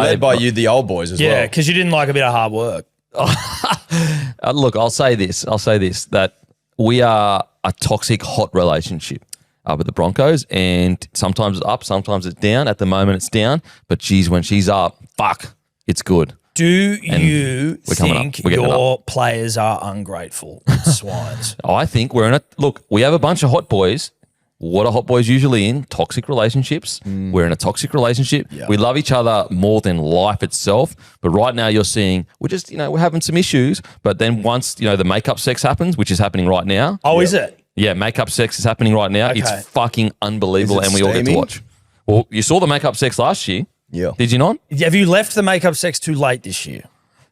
Led by you, the old boys as Yeah, well. because you didn't like a bit of hard work. Look, I'll say this, that we are a toxic, hot relationship with the Broncos, and sometimes it's up, sometimes it's down. At the moment, it's down, but geez, when she's up, fuck, it's good. Do you we're coming up. think We're getting your players are ungrateful swines? I think we have a bunch of hot boys. What are hot boys usually in? Toxic relationships. We're in a toxic relationship. Yeah. We love each other more than life itself. But right now you're seeing, we're having some issues. But then once, the makeup sex happens, which is happening right now. Oh, is it? Yeah, makeup sex is happening right now. Okay. It's fucking unbelievable, Is it and we all get to steamy? watch. Well, you saw the makeup sex last year. Yeah. Did you not? Have you left the makeup sex too late this year?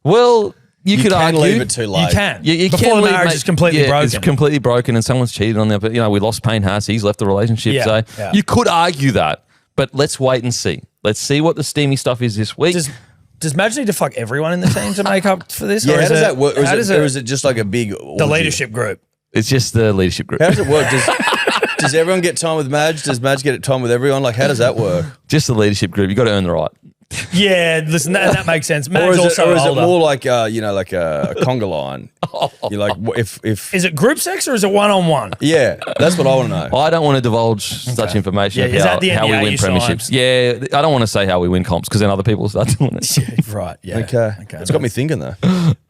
Well, you could can argue. leave it too late. You can. You Before can the leave, marriage mate. is completely broken. It's completely broken and someone's cheated on there. But, we lost Payne Haas. He's left the relationship. Yeah, So yeah. you could argue that. But let's wait and see. Let's see what the steamy stuff is this week. Does Madge need to fuck everyone in the team to make up for this? Yeah, Or how is does it- that work? Or how is, does it, or is it just like a big the orgy? leadership group? It's just the leadership group. How does it work? Does everyone get time with Madge? Does Madge get time with everyone? Like, how does that work? Just the leadership group. You got to earn the right. Yeah, listen, that makes sense. Or Madge is, also it older. more like, like a conga line? You're like, if Is it group sex or is it one-on-one? yeah, that's what I want to know. I don't want to divulge such information Yeah, of is that the how we NDA win you premierships. signed? Yeah, I don't want to say how we win comps because then other people start doing it. Right, yeah. Okay. It's got me thinking though.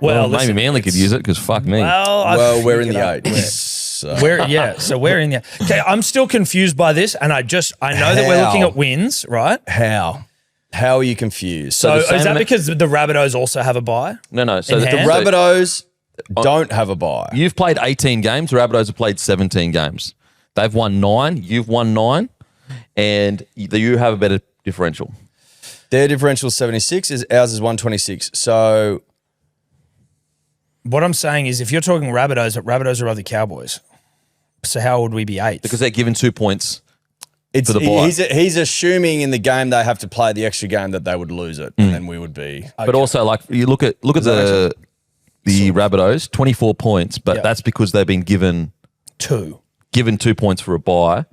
Well, Maybe listen, Manly could use it because fuck me. Well, We're in the eight. eight. So. So we're in the. Okay, I'm still confused by this, and I know that we're looking How? at wins, right? How? How are you confused? So the is same that amount- because the Rabbitohs also have a bye? No. So In the hand? Rabbitohs don't have a bye. You've played 18 games. The Rabbitohs have played 17 games. They've won 9. You've won 9. And you have a better differential. Their differential is 76. Ours is 126. So What I'm saying is, if you're talking Rabbitohs are above the Cowboys. So how would we be 8th? Because they're given 2 points. it's For the bye. he's assuming in the game they have to play the extra game that they would lose it, and then we would be. But also, like, you look at the Rabbitohs, 24 points, but Yeah. that's because they've been given 2. 2 points for a bye.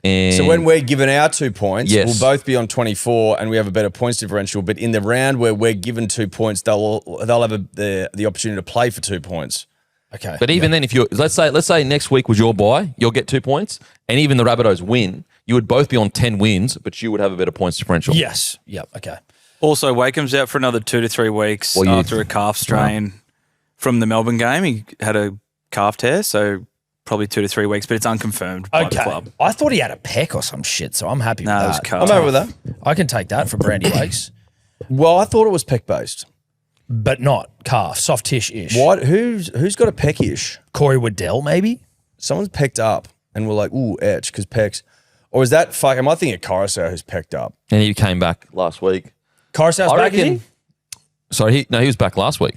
And So when we're given our 2 points, Yes. we'll both be on 24, and we have a better points differential. But in the round where we're given 2 points, they'll have the opportunity to play for 2 points. Okay. But even then, if you let's say next week was your bye, you'll get 2 points, and even the Rabbitohs win, you would both be on 10 wins, but you would have a better points differential. yes. Yep. Okay. Also, Wakeham's out for another 2 to 3 weeks Well, after a calf strain from the Melbourne game. He had a calf tear, so probably 2 to 3 weeks, but it's unconfirmed by the Okay. club. I thought he had a peck or some shit, so I'm happy No, with it was that. calf. I'm over with that. I can take that for Brandy Lakes, Well, I thought it was peck based. but not calf, soft-ish. What? Who's got a peckish? Corey Waddell, maybe? Someone's pecked up, and we're like, ooh, etch, because pecs. Or is that fuck? Am I thinking of Coruscant who's pecked up? And he came back last week. Coruscant's I back, is reckon. he? Sorry, he was back last week,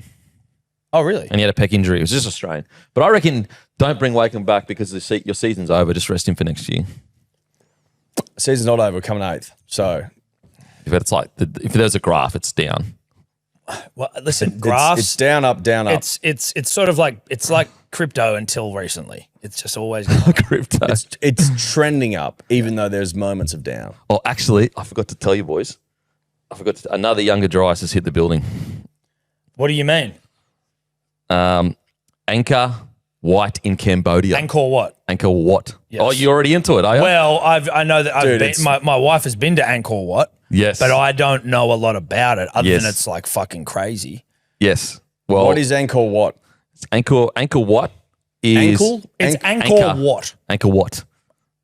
Oh, really? and he had a pec injury. It was just a strain. But I reckon don't bring Wakeham back because your season's over. Just rest him for next year. Season's not over. We're coming 8th. So If it's like if there's a graph, it's down. Well, listen, graphs. it's down, up, down, up. It's sort of like crypto until recently. It's just always Crypto. It's trending up, even though there's moments of down. Oh, actually, I forgot to tell you, boys. Another younger Dryce has hit the building. What do you mean? Angkor Wat in Cambodia. Angkor what? Angkor Wat. Yes. Oh, you're already into it, are you? Well, I know that Dude, I've it's- been, my wife has been to Angkor Wat. Yes. But I don't know a lot about it other Yes. than it's like fucking crazy. Yes. Well, What is Angkor Wat? Angkor Wat is Ankle? It's Ank- Angkor Wat. Angkor Wat.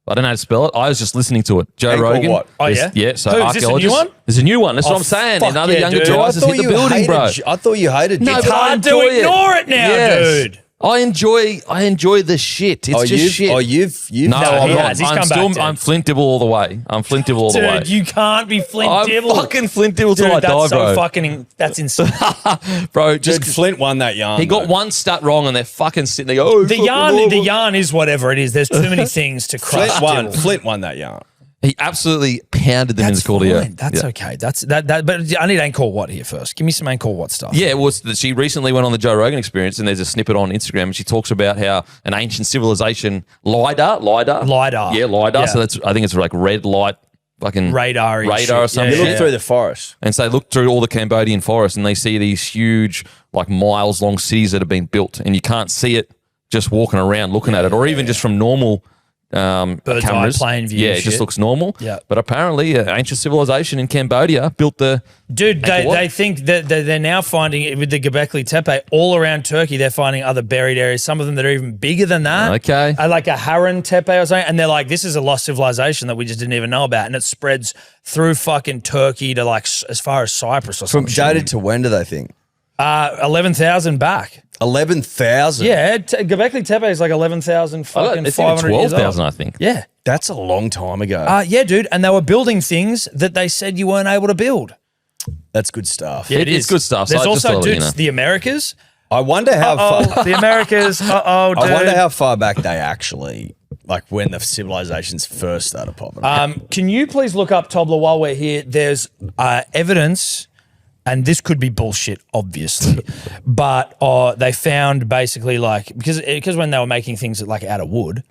I don't know how to spell it. I was just listening to it. Joe Angkor Rogan. Wat. Oh, There's- yeah? Yeah. So Who, is this a new archaeologists. one? There's a new one. That's Oh, what I'm saying. fuck Another yeah, younger dude. Dryce has hit the building, bro. I thought you hated No, it. It's but I hard to enjoy it. ignore it now, Yes. dude. I enjoy the shit. It's just shit. You've no, No, I'm he not. has. He's I'm come still. back, I'm Ted. Flint Dibble all the way. I'm Flint Dibble all the way. Dude, you can't be Flint I'm Dibble. fucking Flint Dibble till Dude, I that's die, so bro. fucking, that's insane. Bro, Just just Flint won that yarn. he got though. one stat wrong and they're fucking sitting there. Oh, The yarn is whatever it is. There's too many things to crush. Flint won that yarn. He absolutely pounded them in the Cordia. fine. That's okay. That's that. But I need Angkor Wat here first. Give me some Angkor Wat stuff. Yeah, well, she recently went on the Joe Rogan Experience, and there's a snippet on Instagram, and she talks about how an ancient civilization, LIDAR. Yeah. So I think it's like red light, fucking Radar or something. You look through the forest. And so they look through all the Cambodian forests, and they see these huge, like miles long cities that have been built, and you can't see it just walking around looking at it, or even just from normal. Bird's cameras. eye plane view. Yeah, it just shit. looks normal. Yeah. But apparently, ancient civilization in Cambodia built the. Dude, Angkor Wat. they think that they're now finding it with the Göbekli Tepe all around Turkey. They're finding other buried areas, some of them that are even bigger than that. Okay. Like a Harran Tepe or something. And they're like, this is a lost civilization that we just didn't even know about. And it spreads through fucking Turkey to like as far as Cyprus or From something. dated to when do they think? 11,000 back. 11,000. Yeah, Göbekli Tepe is like 11,000 fucking It's 500 years 12,000, old. I think. Yeah. That's a long time ago. Yeah, dude. And they were building things that they said you weren't able to build. That's good stuff. Yeah, It's good stuff. So There's I just also, thought, dude, you know. the Americas. I wonder how far. The Americas. Dude. I wonder how far back they actually, like when the civilizations first started popping up. Can you please look up, Tobler, while we're here? There's evidence, and this could be bullshit, obviously, but they found basically like because when they were making things like out of wood,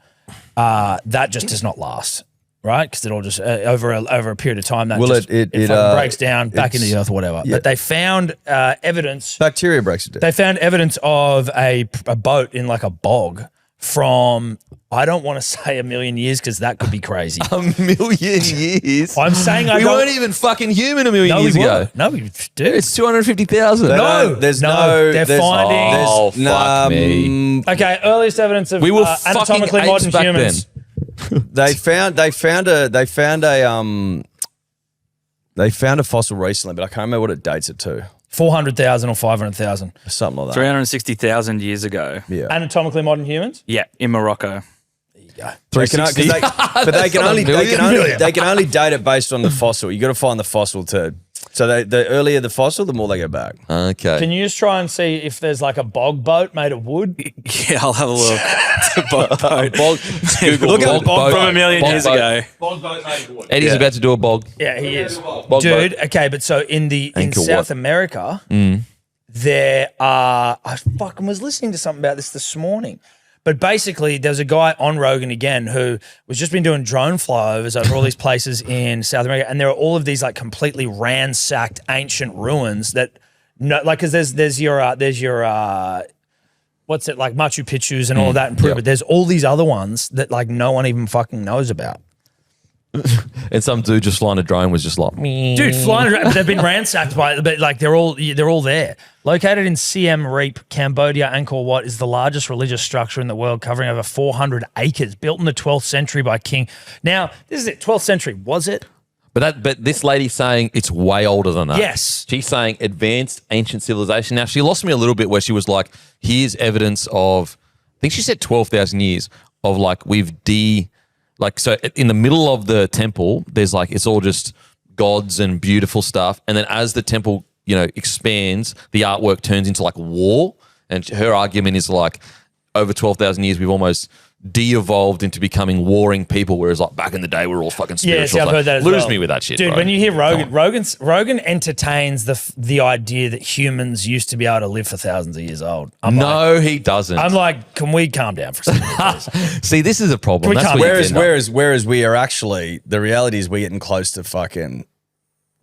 that just does not last, right? Because it all just over a period of time that Well, just, it fucking breaks down back into it's- the earth or whatever. yeah. But they found evidence. Bacteria breaks it down. They found evidence of a boat in like a bog from, I don't want to say 1 million years because that could be crazy. 1 million years. I'm saying we weren't even fucking human 1 million years ago. No, we dude. It's 250,000. No, there's no, no. they're there's- finding- there's- Oh, fuck me. Okay, earliest evidence of We were anatomically fucking apes modern back humans. They found a fossil recently, but I can't remember what it dates it to. 400,000 or 500,000. Something like that. 360,000 years ago. Yeah. Anatomically modern humans? Yeah, in Morocco. They can, 'cause they, but they can not a only million. they can only date it based on the fossil. You got to find the fossil to. So the earlier the fossil, the more they go back. Okay. Can you just try and see if there's like a bog boat made of wood? Yeah, I'll have a look. The bog boat. Google Look at the bog From 1 million bog years boat. ago. Eddie's Yeah. about to do a bog. Yeah, he is. Bog Dude, boat. okay, but so in Angkor South Wat. America, there are, I fucking was listening to something about this morning. But basically, there's a guy on Rogan again who was just been doing drone flyovers over all these places in South America, and there are all of these like completely ransacked ancient ruins that, no, like, because there's your what's it like Machu Picchu's and all of that in Peru, yeah. but there's all these other ones that like no one even fucking knows about. And some dude just flying a drone was just like, Dude, flying around, they've been ransacked by, but like they're all there. Located in Siem Reap, Cambodia, Angkor Wat is the largest religious structure in the world, covering over 400 acres, built in the 12th century by King. Now, this is it, 12th century, was it? But this lady's saying it's way older than that. Yes. She's saying advanced ancient civilization. Now, she lost me a little bit where she was like, here's evidence of, I think she said 12,000 years of like so in the middle of the temple, there's like, it's all just gods and beautiful stuff. And then as the temple, expands, the artwork turns into like war. And her argument is like, over 12,000 years, we've almost de-evolved into becoming warring people, whereas like back in the day, we were all fucking spiritual. Yeah, see, I've Like, heard that as lose well. me with that shit, Dude, bro. when you hear Come Rogan, on. Rogan entertains the idea that humans used to be able to live for thousands of years old. No, he doesn't. I'm like, can we calm down for a second, please? See, this is a problem. Can we That's calm what down? you're getting at. Whereas we are actually, the reality is we're getting close to fucking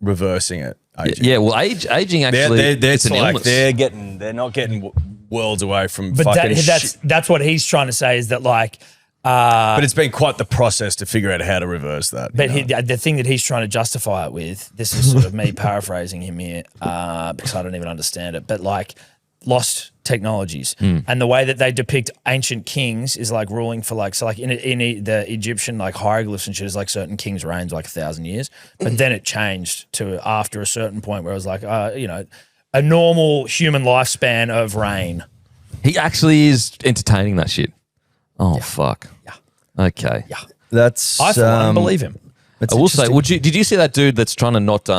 reversing it. Aging. Yeah, well, aging actually, it's an illness. they're not getting worlds away from But fucking that's what he's trying to say is that like, but it's been quite the process to figure out how to reverse that. but the thing that he's trying to justify it with, this is sort of me paraphrasing him here because I don't even understand it, but like lost technologies and the way that they depict ancient kings is like ruling for like, so like in the Egyptian like hieroglyphs and shit is like certain kings reigned like 1,000 years, but then it changed to after a certain point where it was like, a normal human lifespan of reign. He actually is entertaining that shit. Oh, fuck. Yeah. Okay. Yeah. That's I for one believe him. I will say, did you see that dude that's trying to not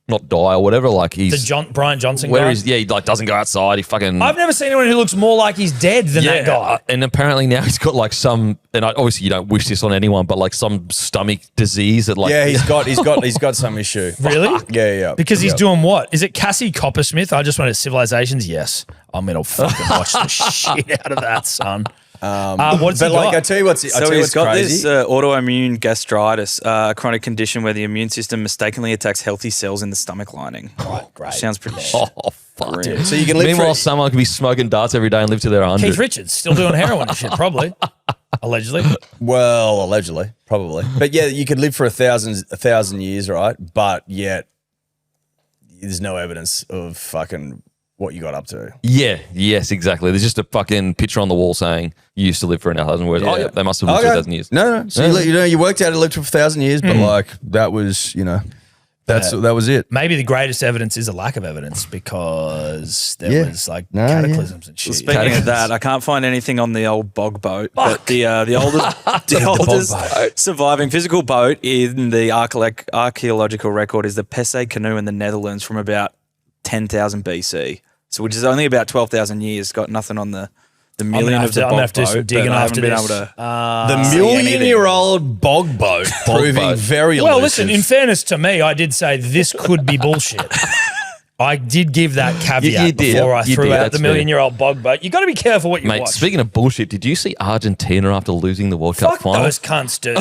not die or whatever. Like he's Brian Johnson where guy? he like doesn't go outside. He fucking. I've never seen anyone who looks more like he's dead than that guy. And apparently now he's got like some, and obviously you don't wish this on anyone, but like some stomach disease that like. Yeah, he's got some issue. Really? Yeah. Because he's doing what? Is it Cassie Coppersmith? I just wanted Civilizations. Yes. I'm going to fucking watch the shit out of that, son. What's he got? I tell you what's He's what's got crazy. this autoimmune gastritis, a chronic condition where the immune system mistakenly attacks healthy cells in the stomach lining. Right, great. Sounds pretty Oh fuck! Dude. So you can live Meanwhile, for someone could be smoking darts every day and live to their 100. Keith Richards still doing heroin and shit, probably. Allegedly. well, allegedly, probably, but yeah, you could live for 1,000 years, right? But yet, there's no evidence of fucking what you got up to. Yeah, yes, exactly. There's just a fucking picture on the wall saying you used to live for 1,000 years. Oh, yeah, they must have lived 2,000 years. No. So you worked out it lived for 1,000 years, but like that was, that was it. Maybe the greatest evidence is a lack of evidence because there was like cataclysms and shit. Speaking of that, I can't find anything on the old bog boat. But the oldest surviving physical boat in the archaeological record is the Pesse canoe in the Netherlands from about 10,000 BC. So which is only about 12,000 years. Got nothing on the million of the bog boat. I'm going to have to do some digging after this. The million-year-old bog boat proving very elusive. Well, listen, in fairness to me, I did say this could be bullshit. I did give that caveat before I threw out the million-year-old bog boat. You got to be careful what you watch. Speaking of bullshit, did you see Argentina after losing the World Cup final? Fuck those cunts, dude.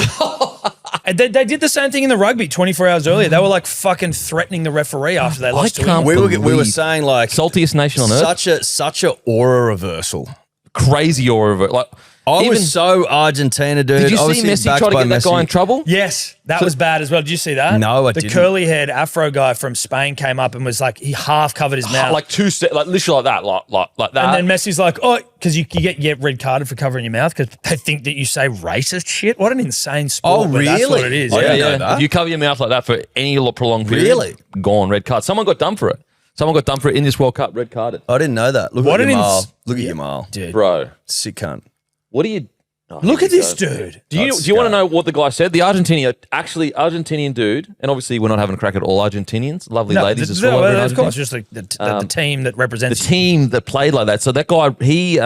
And they did the same thing in the rugby 24 hours earlier. They were like fucking threatening the referee after they lost to him. We were saying like saltiest nation on earth. Such a aura reversal. Crazy aura reversal. Like I was so Argentina, dude. Did you see Messi try to get that guy in trouble? Yes, that was bad as well. Did you see that? No, I didn't. The curly haired Afro guy from Spain came up and was like, he half covered his mouth. Like literally like that, like that. And then Messi's like, oh, because you get red carded for covering your mouth because they think that you say racist shit. What an insane sport. Oh, really? That's what it is. I Yeah. didn't know that. If you cover your mouth like that for any prolonged period, Really? gone, red card. Someone got done for it. Someone got done for it in this World Cup, red carded. I didn't know that. Look What at an Yamal. Look at Yamal. Dude. Bro, Sick cunt. what do you... Oh, Look at here we this go. dude. Do you want to know what the guy said? The Argentinian dude, and obviously we're not having a crack at all Argentinians, lovely ladies as well. Of course, just like the team that represents the team that played like that. So that guy, he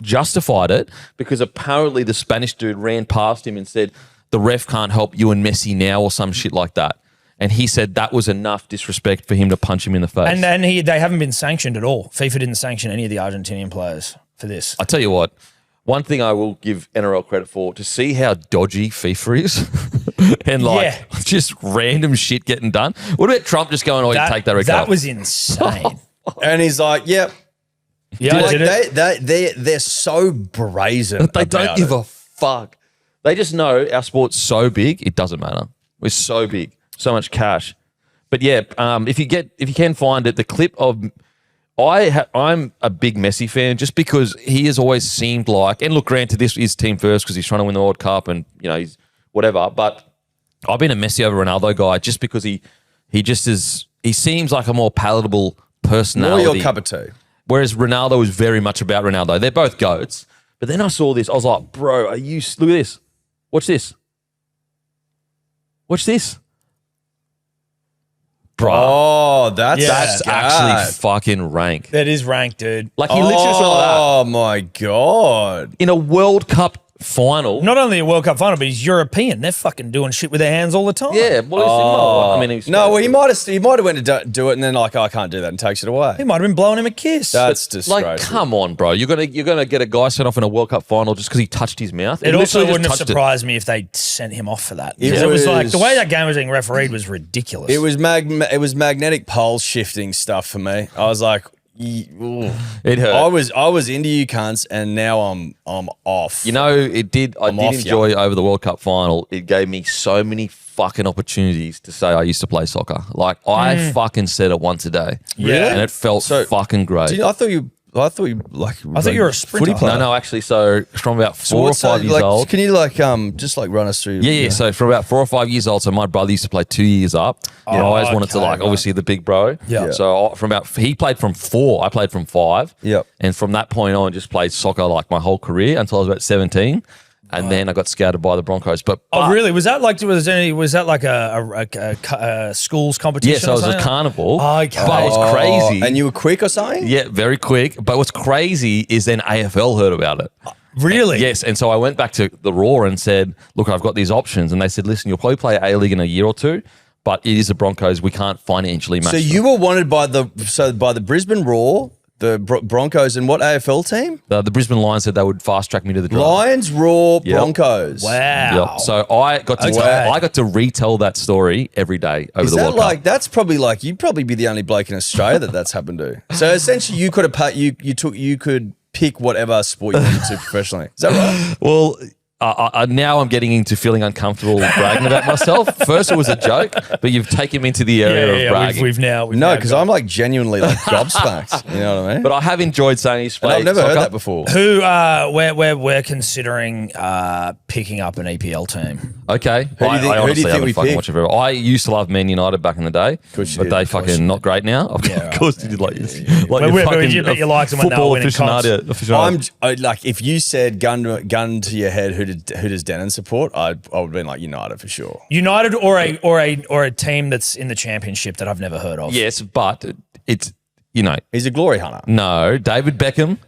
justified it because apparently the Spanish dude ran past him and said, the ref can't help you and Messi now or some shit like that. And he said that was enough disrespect for him to punch him in the face. And then they haven't been sanctioned at all. FIFA didn't sanction any of the Argentinian players for this. I tell you what, one thing I will give NRL credit for, to see how dodgy FIFA is and just random shit getting done. What about Trump just going, you take that red card? That was insane. And he's like, yep. Yeah, Like, I did it. they're so brazen. They don't give a fuck. They just know our sport's so big, it doesn't matter. We're so big, so much cash. But yeah, if you can find it, the clip of I'm a big Messi fan just because he has always seemed like, and look, granted, this is team first because he's trying to win the World Cup and he's whatever. But I've been a Messi over Ronaldo guy just because he seems like a more palatable personality. More your cup of tea. Whereas Ronaldo is very much about Ronaldo. They're both goats. But then I saw this, I was like, bro, look at this. Watch this. Watch this. Bro. Oh, that's actually fucking rank. That is ranked, dude. Like he literally saw like that. Oh my God. In a World Cup final. Not only a World Cup final, but he's European. They're fucking doing shit with their hands all the time. Yeah. Well, I mean, he might have went to do it and then like, I can't do that and takes it away. He might have been blowing him a kiss. That's disgraceful. Like, come on, bro. You're gonna get a guy sent off in a World Cup final just because he touched his mouth. It also literally wouldn't have just touched surprised me if they sent him off for that. It It was like was- the way that game was being refereed was ridiculous. It was magnetic pole shifting stuff for me. I was like, It hurt. I was into you cunts and now I'm off. It did. I I'm did off, enjoy over the World Cup final. It gave me so many fucking opportunities to say I used to play soccer. Like I fucking said it once a day. Yeah. And it felt fucking great. I thought you I thought you were a sprinter. footy player. No, actually, so from about 4 or 5 years old. Can you just run us through? Yeah. So from about 4 or 5 years old, so my brother used to play 2 years up. And I always wanted to obviously the big bro. Yeah. So he played from 4, I played from 5. Yep. And from that point on, just played soccer like my whole career until I was about 17. and then I got scouted by the Broncos. But really? Was that like a schools competition? yeah, so it was a something? carnival. Okay. But it was crazy. And you were quick or something? Yeah, very quick. But what's crazy is then AFL heard about it. Really? Yes, and so I went back to the Raw and said, look, I've got these options. And they said, listen, you'll probably play A-League in a year or two, but it is the Broncos. We can't financially match So them. you were wanted by the Brisbane Raw, the Broncos, and what AFL team? The Brisbane Lions said they would fast-track me to the draft. Lions, Raw, Yep. Broncos. Wow. Yep. So I got to retell that story every day over Is the that World like Cup. that's probably like you'd probably be the only bloke in Australia that's happened to. So essentially, you could have you could pick whatever sport you wanted to professionally. Is that right? Well, now I'm getting into feeling uncomfortable bragging about myself. First it was a joke, but you've taken me into the area of bragging. We've now No, because I'm like genuinely like gobsmacked. You know what I mean? But I have enjoyed saying he's And played I've never heard soccer. that before. Who we're considering picking up an EPL team. Okay. do you think- I who do you honestly think haven't we fucking pick? watched it very well. I used to love Man United back in the day, course you but did, they of course fucking not great now. Of course you did like this. Like But you're but fucking you liked them when they were football winning comps. aficionado. Like if you said gun to your head, who does Denan support? I would have been like United for sure. United or a team that's in the championship that I've never heard of. Yes, but it's He's a glory hunter. no David Beckham.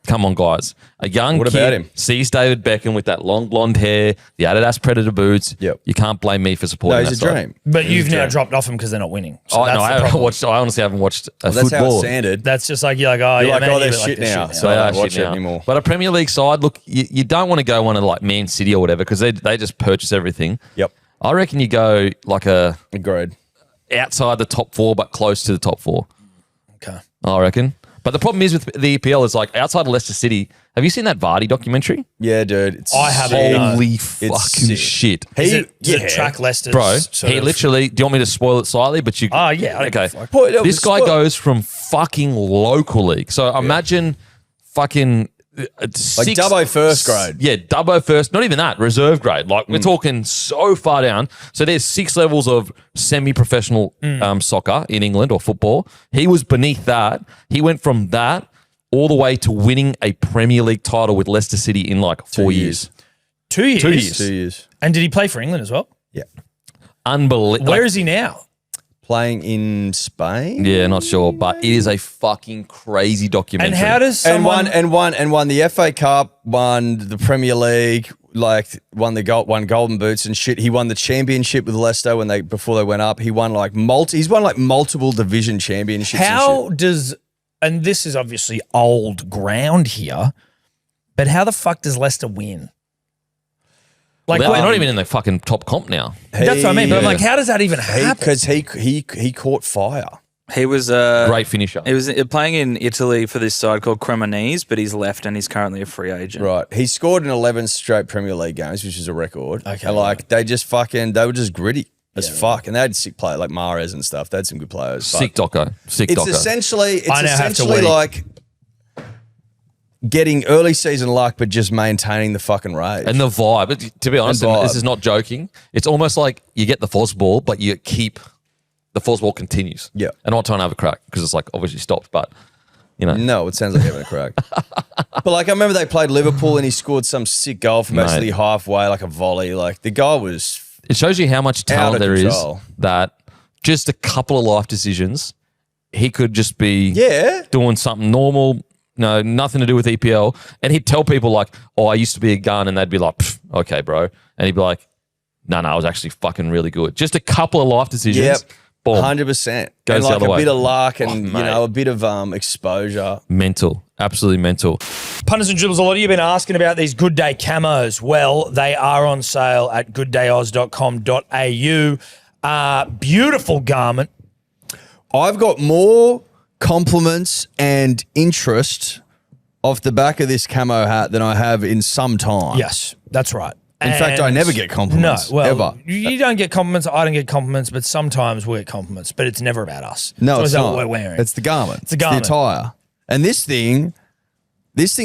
Come on, guys. A young What kid about him? sees David Beckham with that long blonde hair, the Adidas Predator boots. Yep. You can't blame me for supporting No, he's that a side. dream. But you've now dropped off them because they're not winning. So Oh, that's no, the I haven't problem. watched. I honestly haven't watched a That's how football. it's standard. That's just like you're like, oh, You're yeah, like, man, oh, you they're look like shit they're now. shit So They I are don't watch shit it now. anymore. But a Premier League side, look, you don't want to go one of like Man City or whatever because they just purchase everything. Yep. I reckon you go like a Agreed. outside the top four but close to the top four. Okay. I reckon. But the problem is with the EPL is like outside of Leicester City. Have you seen that Vardy documentary? Yeah, dude. It's I haven't, no. Holy fucking sick. shit. Is it track Leicester's Bro, sort he of- literally. Do you want me to spoil it slightly? But you. Oh, yeah, I don't give a Okay. fuck. Boy, no, This guy spoil- goes from fucking local league. So imagine fucking like six, Dubbo first grade. Yeah, Dubbo first. Not even that. Reserve grade. Like we're talking so far down. So there's 6 levels of semi-professional soccer in England or football. He was beneath that. He went from that all the way to winning a Premier League title with Leicester City in like 4 years. 2 years. 2 years. 2 years. And did he play for England as well? Yeah. Unbelievable. Where is he now? Playing in Spain. Yeah, not sure, but it is a fucking crazy documentary. And how does And someone... won the FA Cup, won the Premier League, like won Golden Boots and shit. He won the championship with Leicester before they went up. He won like multiple division championships. How and does... And this is obviously old ground here, but how the fuck does Leicester win? Like, they're when- not even in the fucking top comp now. shit. that's what I mean. But I'm Yeah. like, how does that even happen? Because he caught fire. He was Great finisher. He was playing in Italy for this side called Cremonese, but he's left and he's currently a free agent. Right. He scored in 11 straight Premier League games, which is a record. Okay, And like they were just gritty as fuck. And they had sick players like Mahrez and stuff. They had some good players. but Sick doco. Sick It's doco. essentially I now have to essentially wait. like getting early season luck, but just maintaining the fucking rage. And the vibe, but to be honest, And vibe. this is not joking. It's almost like you get the force ball, but you keep the force ball continues. Yeah. And I'm not trying to have a crack because it's like obviously stopped, but you know. No, it sounds like having a crack. But like I remember they played Liverpool and he scored some sick goal from Mate. basically halfway, like a volley. Like the guy was It shows you how much talent of there is control. that just a couple of life decisions, he could just be yeah. doing something normal, no, nothing to do with EPL. And he'd tell people like, oh, I used to be a gun. And they'd be like, "Pff, okay, bro. And he'd be like, no, I was actually fucking really good. Just a couple of life decisions. Yep. Boom. 100%. Goes And the like other a way. bit of luck and Oh, you mate. know, a bit of exposure. Mental. Absolutely mental. Punters and dribbles, a lot of you have been asking about these Good Day camos. Well, they are on sale at gooddayoz.com.au. Beautiful garment. I've got more compliments and interest off the back of this camo hat than I have in some time. Yes, that's right. In fact, I never get compliments. No, well, ever. you don't get compliments. I don't get compliments, but sometimes we get compliments. But it's never about us. No, it's it's always not. about what we're wearing. It's the garment. It's the garment. the attire. And this thing's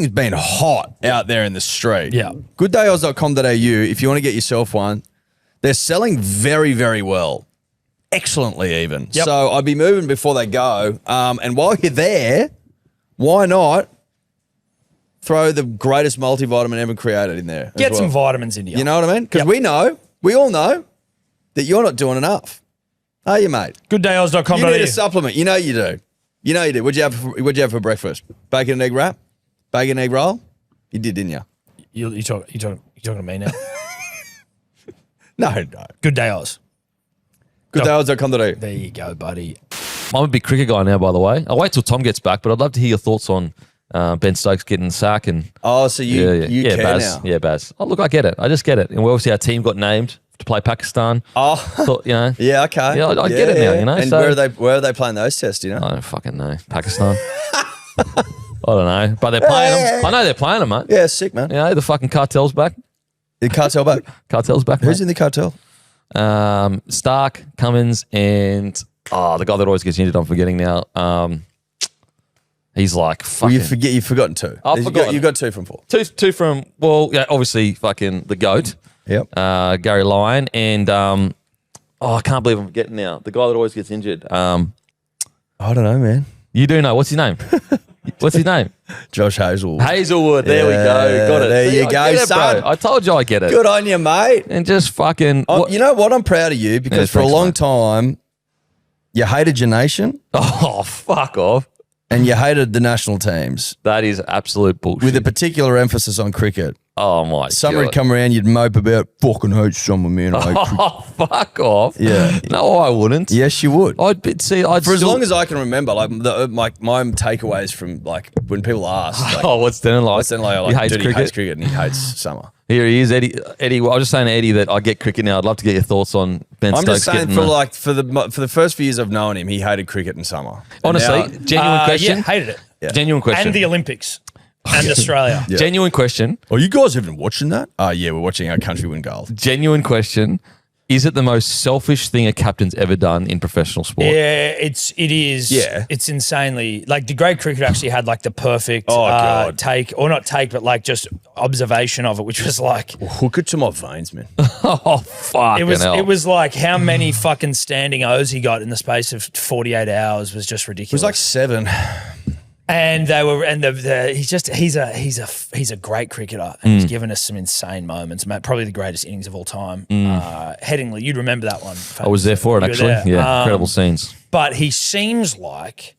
been hot out there in the street. Yeah. Gooddayoz.com.au, if you want to get yourself one, they're selling very, very well. Excellently even. Yep. So I'd be moving before they go. And while you're there, why not throw the greatest multivitamin ever created in there. Get some vitamins into you. You know what I mean? Because Yep. we all know that you're not doing enough. Are you, mate? Gooddayos.com.au. You need a supplement. You know you do. You know you do. What'd you have for breakfast? Bacon and egg wrap? Bacon and egg roll? You did, didn't you? You talking to me now? No. Good day, Oz. Gooddayos.com.au. There you go, buddy. I'm a big cricket guy now, by the way. I'll wait till Tom gets back, but I'd love to hear your thoughts on Ben Stokes getting the sack and Oh, so you care Baz. now? Yeah, Baz. Oh, look, I get it. I just get it. And obviously our team got named to play Pakistan. Oh, Thought, yeah, okay. Yeah, I get it now, you know. And so, where are they playing those tests, you know? I don't fucking know. Pakistan. I don't know. But they're playing them. I know they're playing them, mate. Yeah, sick, man. You know, the fucking cartel's back. The cartel back. Cartel's back, Who's mate. in the cartel? Stark, Cummins, and the guy that always gets injured, I'm forgetting now. He's like Well, fucking you've forgotten two. I've forgotten. You got 2 from 4. two from obviously fucking the GOAT, Yep. Gary Lyon, and I can't believe I'm forgetting now. The guy that always gets injured. I don't know, man. You do know. What's his name? What's his name? Josh Hazelwood. Hazelwood. There we Yeah, go. Got it. there See, you I go, get it, bro. son. I told you I get it. Good on you, mate. And just fucking. You know what? I'm proud of you because Yeah, for a thanks, long mate. time, you hated your nation Oh, fuck off. and you hated the national teams That is absolute bullshit. with a particular emphasis on cricket. oh my Summer god. would come around, you'd mope about fucking hate summer, man. I hate cricket." Oh, fuck off. Yeah. No, I wouldn't. Yes, you would. I'd For as long as I can remember, like my takeaways from like when people ask, like, Oh, what's Denan like? what's then like, He hates dude, cricket. he hates cricket and he hates summer. Here he is, Eddie. Eddie, I was just saying to Eddie that I get cricket now. I'd love to get your thoughts on Ben I'm Stokes just saying getting for the first few years I've known him, he hated cricket in summer. And honestly, now- genuine question. Yeah, hated it. Genuine question. And the Olympics. And Australia. Yeah. Genuine question. are you guys even watching that? Oh yeah, we're watching our country win gold. Genuine question. Is it the most selfish thing a captain's ever done in professional sport? Yeah, it is. Yeah. It's insanely like the great cricket actually had like the perfect God. take, or not take, but like just observation of it, which was like Hook it to my veins, man. Oh, fuck. it was like how many fucking standing O's he got in the space of 48 hours was just It ridiculous. was like 7. And they were, and he's a great cricketer, and he's given us some insane moments. Mate, probably the greatest innings of all time. Headingley, you'd remember that one. I was there for it, You were actually. there. Yeah, incredible scenes. But he seems like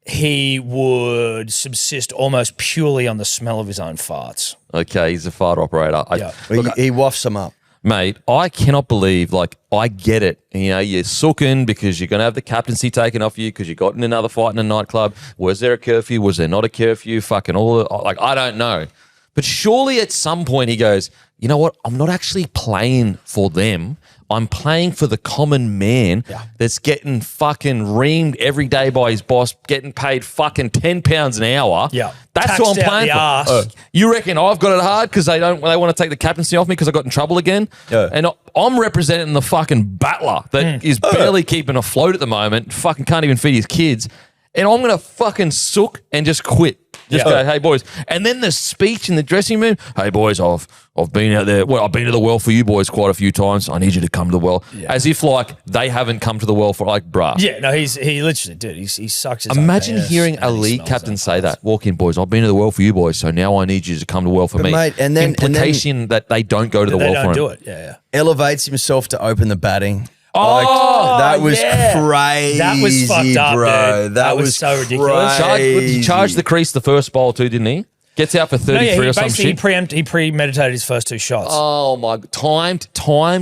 he would subsist almost purely on the smell of his own farts. Okay, he's a fire operator. Yeah. He wafts them up. Mate, I cannot believe, like, I get it. You know, you're sooking because you're going to have the captaincy taken off you because you got in another fight in a nightclub. Was there a curfew? Was there not a curfew? Fucking like, I don't know. But surely at some point he goes, you know what? I'm not actually playing for them. I'm playing for the common man that's getting fucking reamed every day by his boss, getting paid fucking £10 an hour. Yeah. That's Taxed what I'm out playing the for. arse. You reckon I've got it hard because they want to take the captaincy off me because I got in trouble again? Yeah. And I'm representing the fucking battler that is barely keeping afloat at the moment, fucking can't even feed his kids. And I'm going to fucking sook and just quit. Just go, hey boys. And then the speech in the dressing room, hey boys, I've been out there. Well, I've been to the well for you boys quite a few times. I need you to come to the well. As if like they haven't come to the well for like, bruh. Yeah, no, he literally did. He sucks his own Imagine penis hearing a and he league smells captain own say farts. that. Walk in, boys. I've been to the well for you, boys. So now I need you to come to the well for me. mate, and then- implication that they don't go to the They well for don't him. do it. Yeah. Elevates himself to open the batting. Oh, that was yeah. crazy. That was fucked up, bro. dude. That was so ridiculous. Crazy. He charged the crease the first bowl too, didn't he? Gets out for 33 or some shit. He premeditated his first 2 shots. Oh my! Timed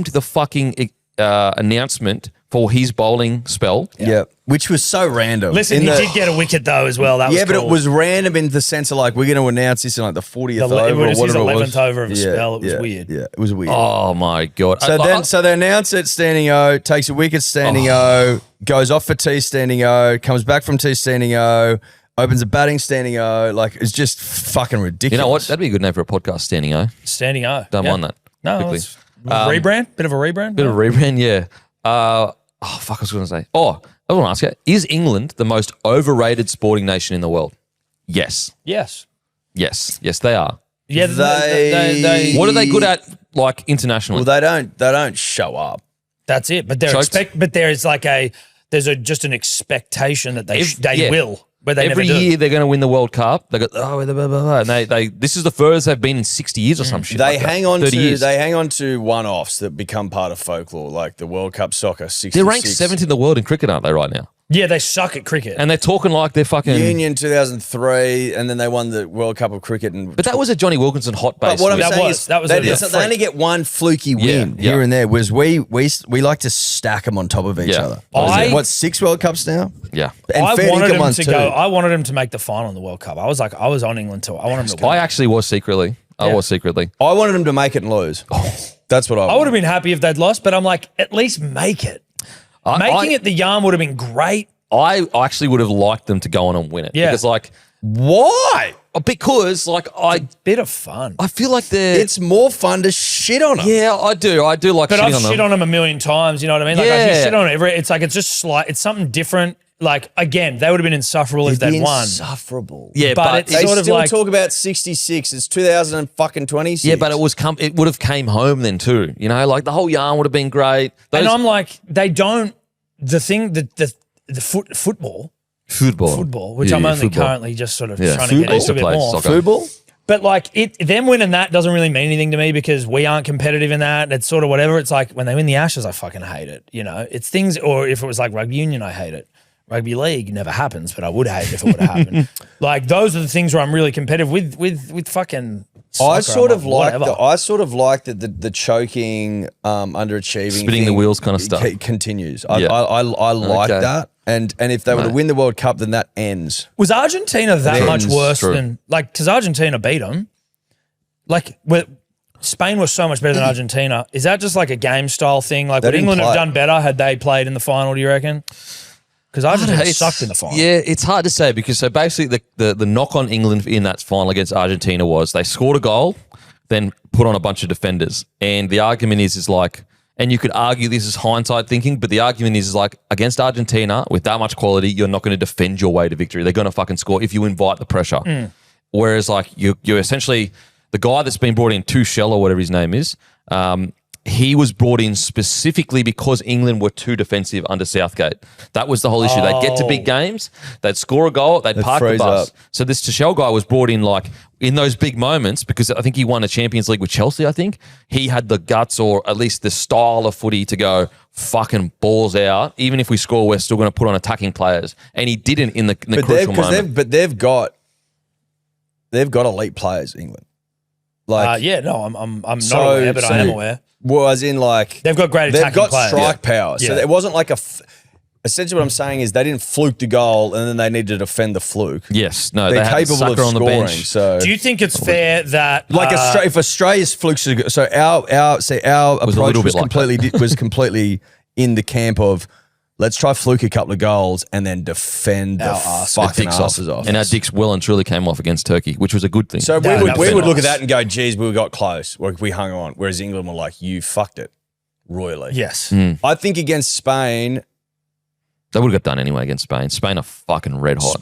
the fucking announcement for his bowling spell. Yeah, which was so random. Listen, In he the- did get a wicket though as well. That was Yeah, but cool. it was random in the sense of like we're going to announce this in like the 40th It over or was his whatever it 11th was. over of a spell. It was weird. Yeah, it was weird. Oh my god! So they announce it standing O, takes a wicket standing O, goes off for T standing O, comes back from T standing O, opens a batting standing O. Like it's just fucking ridiculous. you know what? That'd be a good name for a podcast. Standing O. Standing O. Don't mind that. No, quickly. it's rebrand. Bit of a rebrand. Bit of a rebrand, yeah. Fuck, I was going to say. Oh, I want to ask you: is England the most overrated sporting nation in the world? Yes, Yes. yes, they are. Yeah. They What are they good at, like internationally? Well, they don't show up. That's it. But Choked. But there is like just an expectation that they Yeah. will. But they every never do. year they're going to win the World Cup. They go, oh, blah, blah, blah. And they this is the furthest they've been in 60 years or some shit. They like that. hang on 30 years. They hang on to one-offs that become part of folklore, like the World Cup soccer. 66. They're ranked 7th in the world in cricket, aren't they, right now? Yeah, they suck at cricket. And they're talking like they're fucking Union 2003, and then they won the World Cup of cricket. And But that was a Johnny Wilkinson hot base. But what I'm win. saying was- is that was they, a freak. they only get one fluky win Yeah. here and there. Whereas we like to stack them on top of each Yeah. other. I- What, 6 World Cups now? Yeah. And I fair wanted dinkum him ones to too. go. I wanted him to make the final in the World Cup. I was on England too. I wanted him to go. I actually was secretly. I was secretly. I wanted them to make it and lose. That's what I I would wanted. have been happy if they'd lost, but I'm like, at least make it. Making it the Yarn would have been great. I actually would have liked them to go on and win it. Yeah. Because like, Why? because like Bit of fun. I feel like they're It's more fun to shit on them. yeah, I do like But shitting I've on them. shit on them a million times. You know what I mean? Like I Yeah. just shit on every. It's like it's just slight. It's something different. Like again, they would have been insufferable if they'd won. Insufferable. Yeah, but but it's They sort of still like talk about 66. It's 2026. yeah, but it would have came home then too. You know, like the whole yarn would have been great. and I'm like, they don't. The thing that the football, which Yeah, I'm only football. currently just sort of Yeah. trying to get Football. into a bit Play more. soccer. Football? But like them winning that doesn't really mean anything to me because we aren't competitive in that. It's sort of whatever. It's like when they win the Ashes, I fucking hate it. You know, it's things. Or if it was like rugby union, I hate it. Rugby league never happens, but I would hate it if it would have happened. Like those are the things where I'm really competitive with fucking. Soccer. I sort I'm of like whatever. the choking, underachieving, Spinning the thing wheels kind of stuff. continues. Yeah. I like Okay. that, and if they were to No. win the World Cup, then that ends. Was Argentina that It much ends. worse True. than like? Because Argentina beat them. Like Spain was so much better than Argentina. Is that just like a game style thing? Like They would didn't England have play. done better had they played in the final? Do you reckon? Because Argentina It's- sucked in the final. Yeah, it's hard to say because so basically the knock on England in that final against Argentina was they scored a goal, then put on a bunch of defenders. And the argument is like, and you could argue this is hindsight thinking, but the argument is like against Argentina with that much quality, you're not going to defend your way to victory. They're going to fucking score if you invite the pressure. Whereas like you're essentially the guy that's been brought in, Tuchel or whatever his name is, he was brought in specifically because England were too defensive under Southgate. That was the whole issue. They'd get to big games, they'd score a goal, they'd park the freeze bus. up. So this Tuchel guy was brought in like in those big moments because I think he won a Champions League with Chelsea, I think. He had the guts or at least the style of footy to go fucking balls out. Even if we score, we're still going to put on attacking players. And he didn't in the crucial moment. They've got elite players, England. Like Yeah, no, I'm not So- aware, but I am aware. well, as in like They've got great they've attacking got players. strike power. So Yeah. it wasn't like essentially what I'm saying is they didn't fluke the goal and then they needed to defend the fluke. Yes, no, They're they had capable of Saka on the scoring. bench. So Do you think it's fair that like if Australia's flukes, so our was a approach little was bit like completely in the camp of let's try fluke a couple of goals and then defend the fucking Dicks asses off. And our dicks well and truly came off against Turkey, which was a good thing. So Yeah, we that would was look at nice. that and go, geez, we got close. We hung on. Whereas England were like, you fucked it royally. yes, I think against Spain, they would have got done anyway against Spain. Spain are fucking red hot.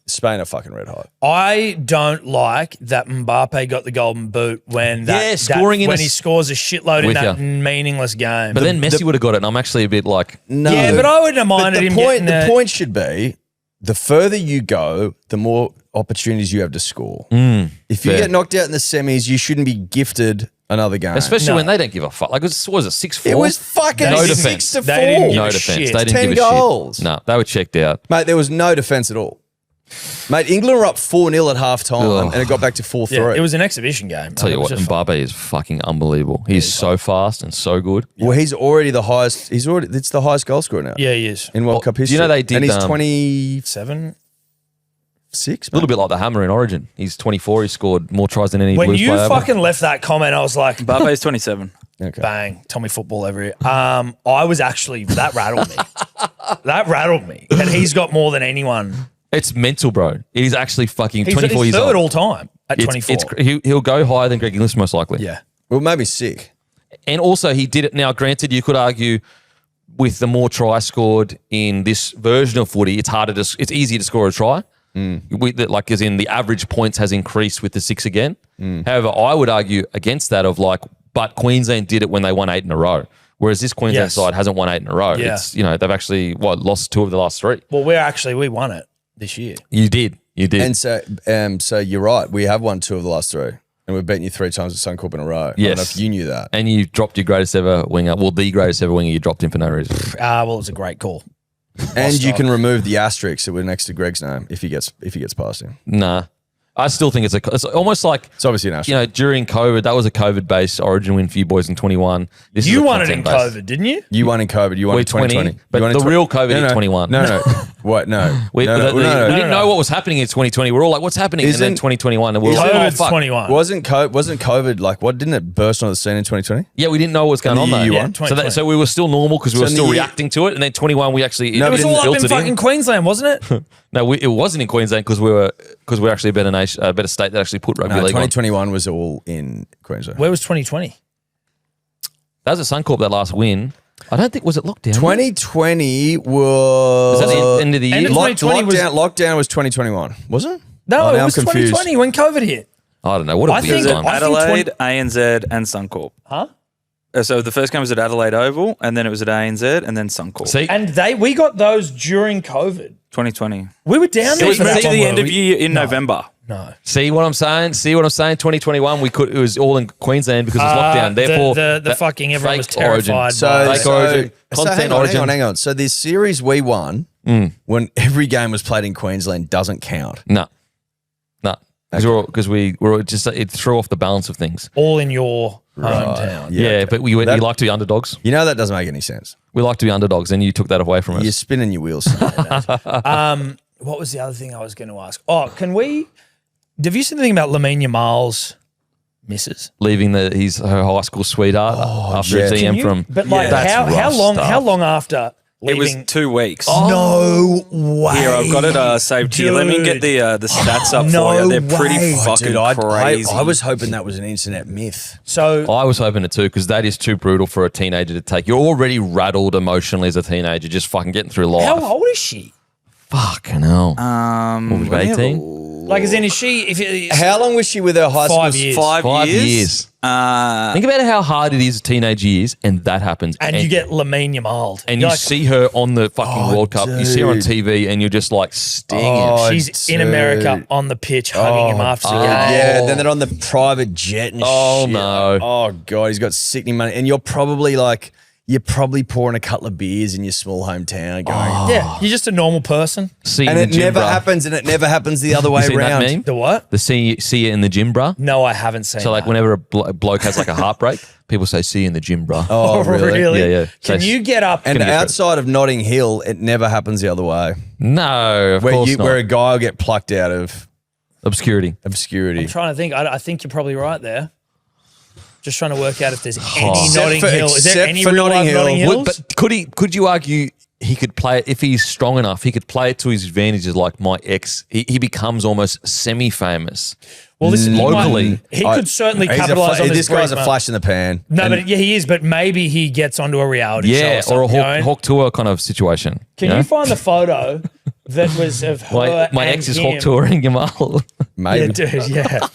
Spain are fucking red hot. I don't like that Mbappe got the golden boot when scoring in when a he s- scores a shitload in With that ya. meaningless game. But then Messi would have got it, and I'm actually a bit like, No, yeah, but I wouldn't have But minded the him point, getting the point should be, the further you go, the more opportunities you have to score. If you fair. get knocked out in the semis, you shouldn't be gifted another game. especially No. when they don't give a fuck. Like, was it 6-4? it was fucking No 6 defense. to They didn't 4. give no a defense. shit. They didn't 10 give a goals. shit. No, they were checked out. Mate, there was no defense at all. Mate, England were up 4-0 at half time Ugh. and it got back to 4-3. yeah, it was an exhibition game. Tell you what, Mbappe is fucking unbelievable. He's so fast and so good. Well, he's already the highest. It's the highest goal scorer now. Yeah, he is. In World Cup do you history. know they did, And he's 26, 7. a little bit like the Hammer in Origin. He's 24. He scored more tries than any When Blues you player ever. fucking left that comment, I was like, Mbappe's 27. Okay. bang, Tommy football every year. I was actually, that rattled me. That rattled me. And he's got more than anyone. It's mental, bro. He's actually fucking He's 24 years third old. all time at 24. He'll go higher than Greg Inglis most likely. yeah. Well, maybe sick. And also he did it. Now, granted, you could argue with the more tries scored in this version of footy, it's easier to score a try. Like as in the average points has increased with the 6 again. However, I would argue against that of like, but Queensland did it when they won 8 in a row. Whereas this Queensland Yes. side hasn't won 8 in a row. Yeah. It's, they've actually lost 2 of the last 3. Well, we won it. this year. You did. And so you're right. We have won 2 of the last 3. And we've beaten you 3 times at Suncorp in a row. Yes. I don't know if you knew that. And you dropped your greatest ever winger. Well, the greatest ever winger you dropped him for no reason. Well, it's a great call. And you can remove the asterisks that were next to Greg's name if he gets past him. Nah. I still think it's almost like, It's obviously an asterisk. during COVID, that was a COVID-based Origin win for you boys in 21. This You is a won it in content-based. COVID, didn't you? You won in COVID. You won in 2020. But You won in the real COVID in 21. No. What? No. We didn't know what was happening in 2020. We're all like, what's happening? And then Isn't- 2021. And we're like, oh, COVID's fuck. 21. Wasn't COVID like what? Didn't it burst onto the scene in 2020? Yeah, we didn't know what was going And on the though. year you Yeah, won? 2020. So we were still normal because we were in the still year- reacting to it. And then 21, we actually No, It was but all up in filtered fucking Queensland, wasn't it? No, it wasn't in Queensland because we're actually a better nation, a better state that actually put rugby No, league on. 2021 was all in Queensland. Where was 2020? That was at Suncorp, that last win. I don't think, was it lockdown? 2020 was Was that the end of the year? End of 2020 was- lockdown was 2021, was it? No, Oh, it now was I'm confused. 2020 when COVID hit. I don't know. What a I weird think- time. I think Adelaide, ANZ, and Suncorp. Huh? So the first game was at Adelaide Oval, and then it was at ANZ, and then Suncorp. See, And we got those during COVID. 2020. We were down It there was for moved that to one, the end were of we? year in November. No. see what I'm saying? 2021, it was all in Queensland because it was lockdown. Therefore, the fucking everyone was faked Origin. terrified. So, by Fake Origin, content Origin. hang on. So this series we won when every game was played in Queensland doesn't count. No. Because we were just, it threw off the balance of things. all in your hometown. Yeah, but we like to be underdogs. You know that doesn't make any sense. We like to be underdogs, and you took that away from us. You're spinning your wheels. What was the other thing I was going to ask? Oh, have you seen anything about Lamine Yamal's missus? Leaving her high school sweetheart after yeah. a Can DM you- from. But like, That's how rough long? stuff. How long after It was leaving? 2 weeks. No way. Here, I've got it saved here. Let me get the stats up for you. They're pretty way. fucking Dude, I crazy. was hoping that was an internet myth. So I was hoping it too, because that is too brutal for a teenager to take. You're already rattled emotionally as a teenager, just fucking getting through life. how old is she? Fucking hell. What was it, 18? Like, as in, is she? If it, How long was she with her high school? 5 years. 5 years. 5 years. Think about how hard it is teenage years, and that happens. and you get Lamine Yamal, and You're you like, see her on the fucking World Cup. You see her on TV, and you're just like stinging. Oh, she's in dude. America on the pitch hugging him after the game. Yeah, then they're on the private jet and Oh, shit. no. Oh, God, he's got sickening money. And you're probably pouring a couple of beers in your small hometown going, Yeah, you're just a normal person. See you and in it the gym, never bruh. happens, and it never happens the other way You seen around. that meme? The what? The see you in the gym, bruh. No, I haven't seen. So like that. whenever a bloke has like a heartbreak, people say, "See you in the gym, bruh." Oh, really? Yeah, yeah. Can So- you get up? And Gonna get outside of Notting Hill, it never happens the other way. No, of course not. Where a guy will get plucked out of Obscurity. obscurity. I'm trying to think. I think you're probably right there. Just trying to work out if there's any Except Notting for- Hill. Is there except any for real Notting life Hill. Notting Hills? But could you argue he could play it if he's strong enough? He could play it to his advantages. Like my ex, he becomes almost semi-famous. well, listen, locally, he could certainly He's a capitalize on this guy's a brief flash in the pan. No, And but yeah, he is. But maybe he gets onto a reality show. Yeah, or a something, you know? Hawk tour kind of situation. Can you find the photo that was of her? My and ex is him? Hawk touring Yamal. maybe. Yeah, dude. Yeah.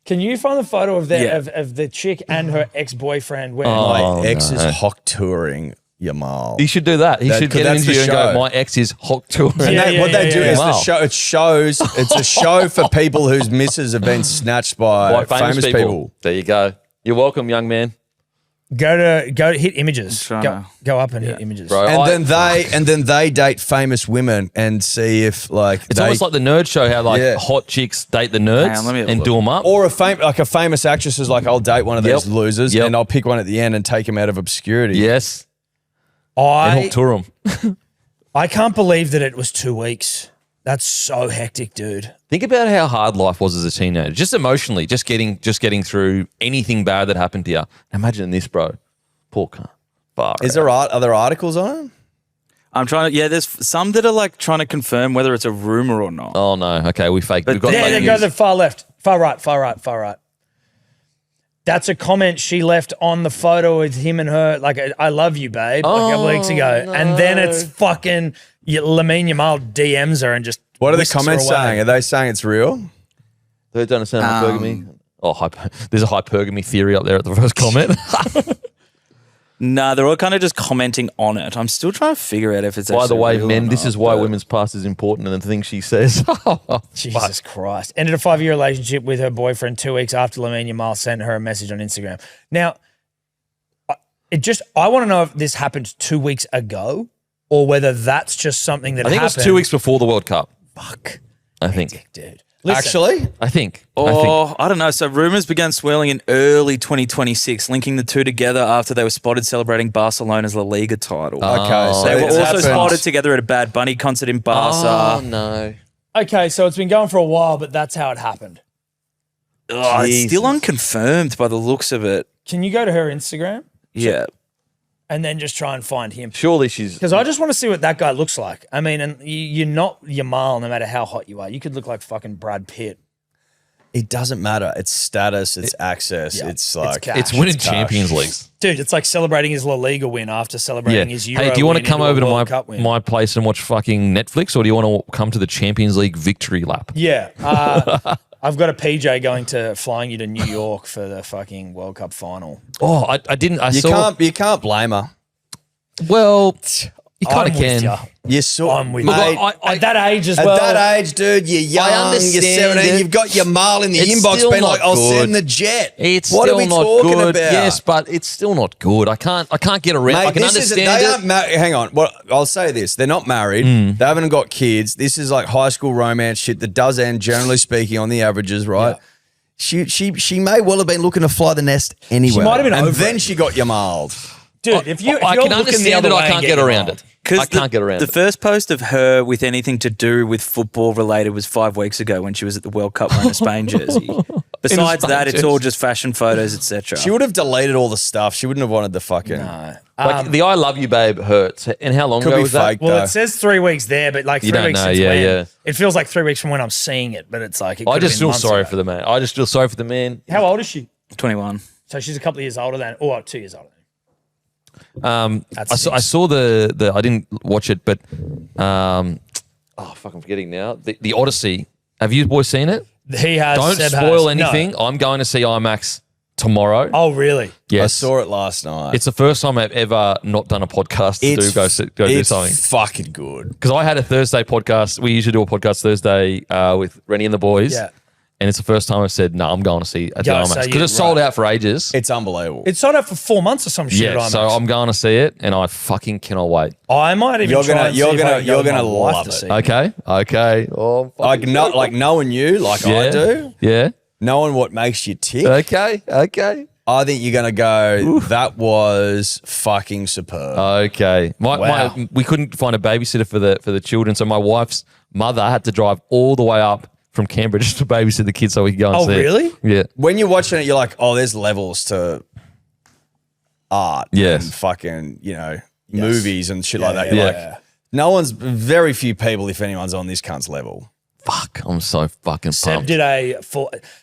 Can you find the photo of Yeah. of the chick and her ex-boyfriend? Where Oh. My ex no. is hawk touring Yamal. He should do that. He That- should get an that's the interview and go, show. "My ex is Hawk touring." And Yeah, what they do yeah. is Wow. the show. It shows. It's a show for people whose misses have been snatched by By famous people. There you go. You're welcome, young man. go to hit images. trying Go, to- go up and hit images. Bro, And then they date famous women and see if it's they almost like the nerd show, how like Yeah. hot chicks date the nerds Hang on, let me have a and look. do them up. or a famous actress is like, I'll date one of these Yep. losers Yep. and I'll pick one at the end and take him out of obscurity. Yes, and I Hawk tour them. I can't believe that it was 2 weeks. That's so hectic, dude. Think about how hard life was as a teenager, just emotionally, just getting through anything bad that happened to you. Imagine this, bro. Poor cunt. Far Is out. there other articles on it? I'm trying to. Yeah, there's some that are like trying to confirm whether it's a rumor or not. Oh no. Okay, we faked. We've got There, fake there go news. the far left, far right, far right, far right. That's a comment she left on the photo with him and her, like, "I love you, babe," like a couple weeks ago. And then it's fucking Lamine Yamal DMs her and just What are the whisks her comments away. saying? Are they saying it's real? They don't understand hypergamy. There's a hypergamy theory up there at the first comment. Nah, they're all kind of just commenting on it. I'm still trying to figure out if it's By the actually way, real or men, this not, is why but- women's past is important and the things she says. Jesus Christ. Ended a 5-year relationship with her boyfriend 2 weeks after Lamine Yamal sent her a message on Instagram. Now, I want to know if this happened 2 weeks ago or whether that's just something that I think happened. it was 2 weeks before the World Cup. Fuck. I think. Dude. Listen, Actually, I think. Oh, I don't know. So rumors began swirling in early 2026, linking the two together after they were spotted celebrating Barcelona's La Liga title. okay. So They were it's also happened. spotted together at a Bad Bunny concert in Barca. Oh, no. okay, so it's been going for a while, but that's how it happened. Oh, it's still Jesus. unconfirmed by the looks of it. Can you go to her Instagram Yeah. and then just try and find him? Surely she's. Because I just want to see what that guy looks like. I mean, and you're not Yamal no matter how hot you are. You could look like fucking Brad Pitt. It doesn't matter. It's status. It's access. Yeah. It's like cash. It's winning cash. Champions Leagues. Dude, it's like celebrating his La Liga win after celebrating his Euro Hey, do you want to win come into a over to World Cup win. my place and watch fucking Netflix, or do you want to come to the Champions League victory lap? Yeah. I've got a PJ going to flying you to New York for the fucking World Cup final. Oh, I didn't. I You saw. can't blame her. Well, you kind I'm of with can. ya. You saw. I'm with mate, you. At that age as well. At that age, dude, you're young, you're understand 17, it. you've got your Yamal in the It's inbox still being not like, I'll good. send the jet. It's what still are we not talking good. about? Yes, but it's still not good. I can't get around. Mate, I can this isn't, understand they it. aren't hang on. Well, I'll say this. They're not married. They haven't got kids. This is like high school romance shit that does end, generally speaking, on the averages, right? Yeah. She may well have been looking to fly the nest anyway. She might have been and over then it. she got Yamaled. Dude, if you're I can looking the understand other it. way I and can't get around involved. it. I can't get around the it. first post of her with anything to do with football related was 5 weeks ago when she was at the World Cup wearing a Spain jersey. Besides Spain that, it's jersey. all just fashion photos, etc. She would have deleted all the stuff. She wouldn't have wanted the fucking. Like the "I love you, babe" hurts. And how long Could ago be was that? fake. Well, though. it says 3 weeks there, but like You 3 don't weeks know, since yeah, when? yeah. It feels like 3 weeks from when I'm seeing it, but it's like it I could just have been feel months sorry ago. for the man. I just feel sorry for the man. How old is she? 21. So she's a couple of years older than, or 2 years older. I saw the I didn't watch it, but fuck, I'm forgetting now. The Odyssey. Have you boys seen it? He has. Don't Seb spoil has. No. anything. I'm going to see IMAX tomorrow. Oh, really? Yes. I saw it last night. It's the first time I've ever not done a podcast to go do something. It's fucking good. Because I had a Thursday podcast. We usually do a podcast Thursday with Rennie and the boys. Yeah. And it's the first time I've said, no, I'm going to see at the Yeah, IMAX. so Because you- it's sold right. out for ages. It's unbelievable. It sold out for 4 months or some shit. Yeah, at so IMAX. I'm going to see it, and I fucking cannot wait. I might even You're try gonna- and you're see if I gonna- can go you're with my gonna wife love to it. see Okay. Oh, like knowing you, like I do, Yeah. knowing what makes you tick. Okay. I think you're gonna go. That was fucking superb. Okay. Wow. We couldn't find a babysitter for the children, so my wife's mother had to drive all the way up from Canberra just to babysit the kids so we could go and Oh, see really? it. Yeah. When you're watching it, you're like, oh, there's levels to art. Yes. And fucking, movies and shit like that. yeah, You're like, yeah. no one's, very few people, if anyone's on this cunt's level. Fuck, I'm so fucking Seb pumped. did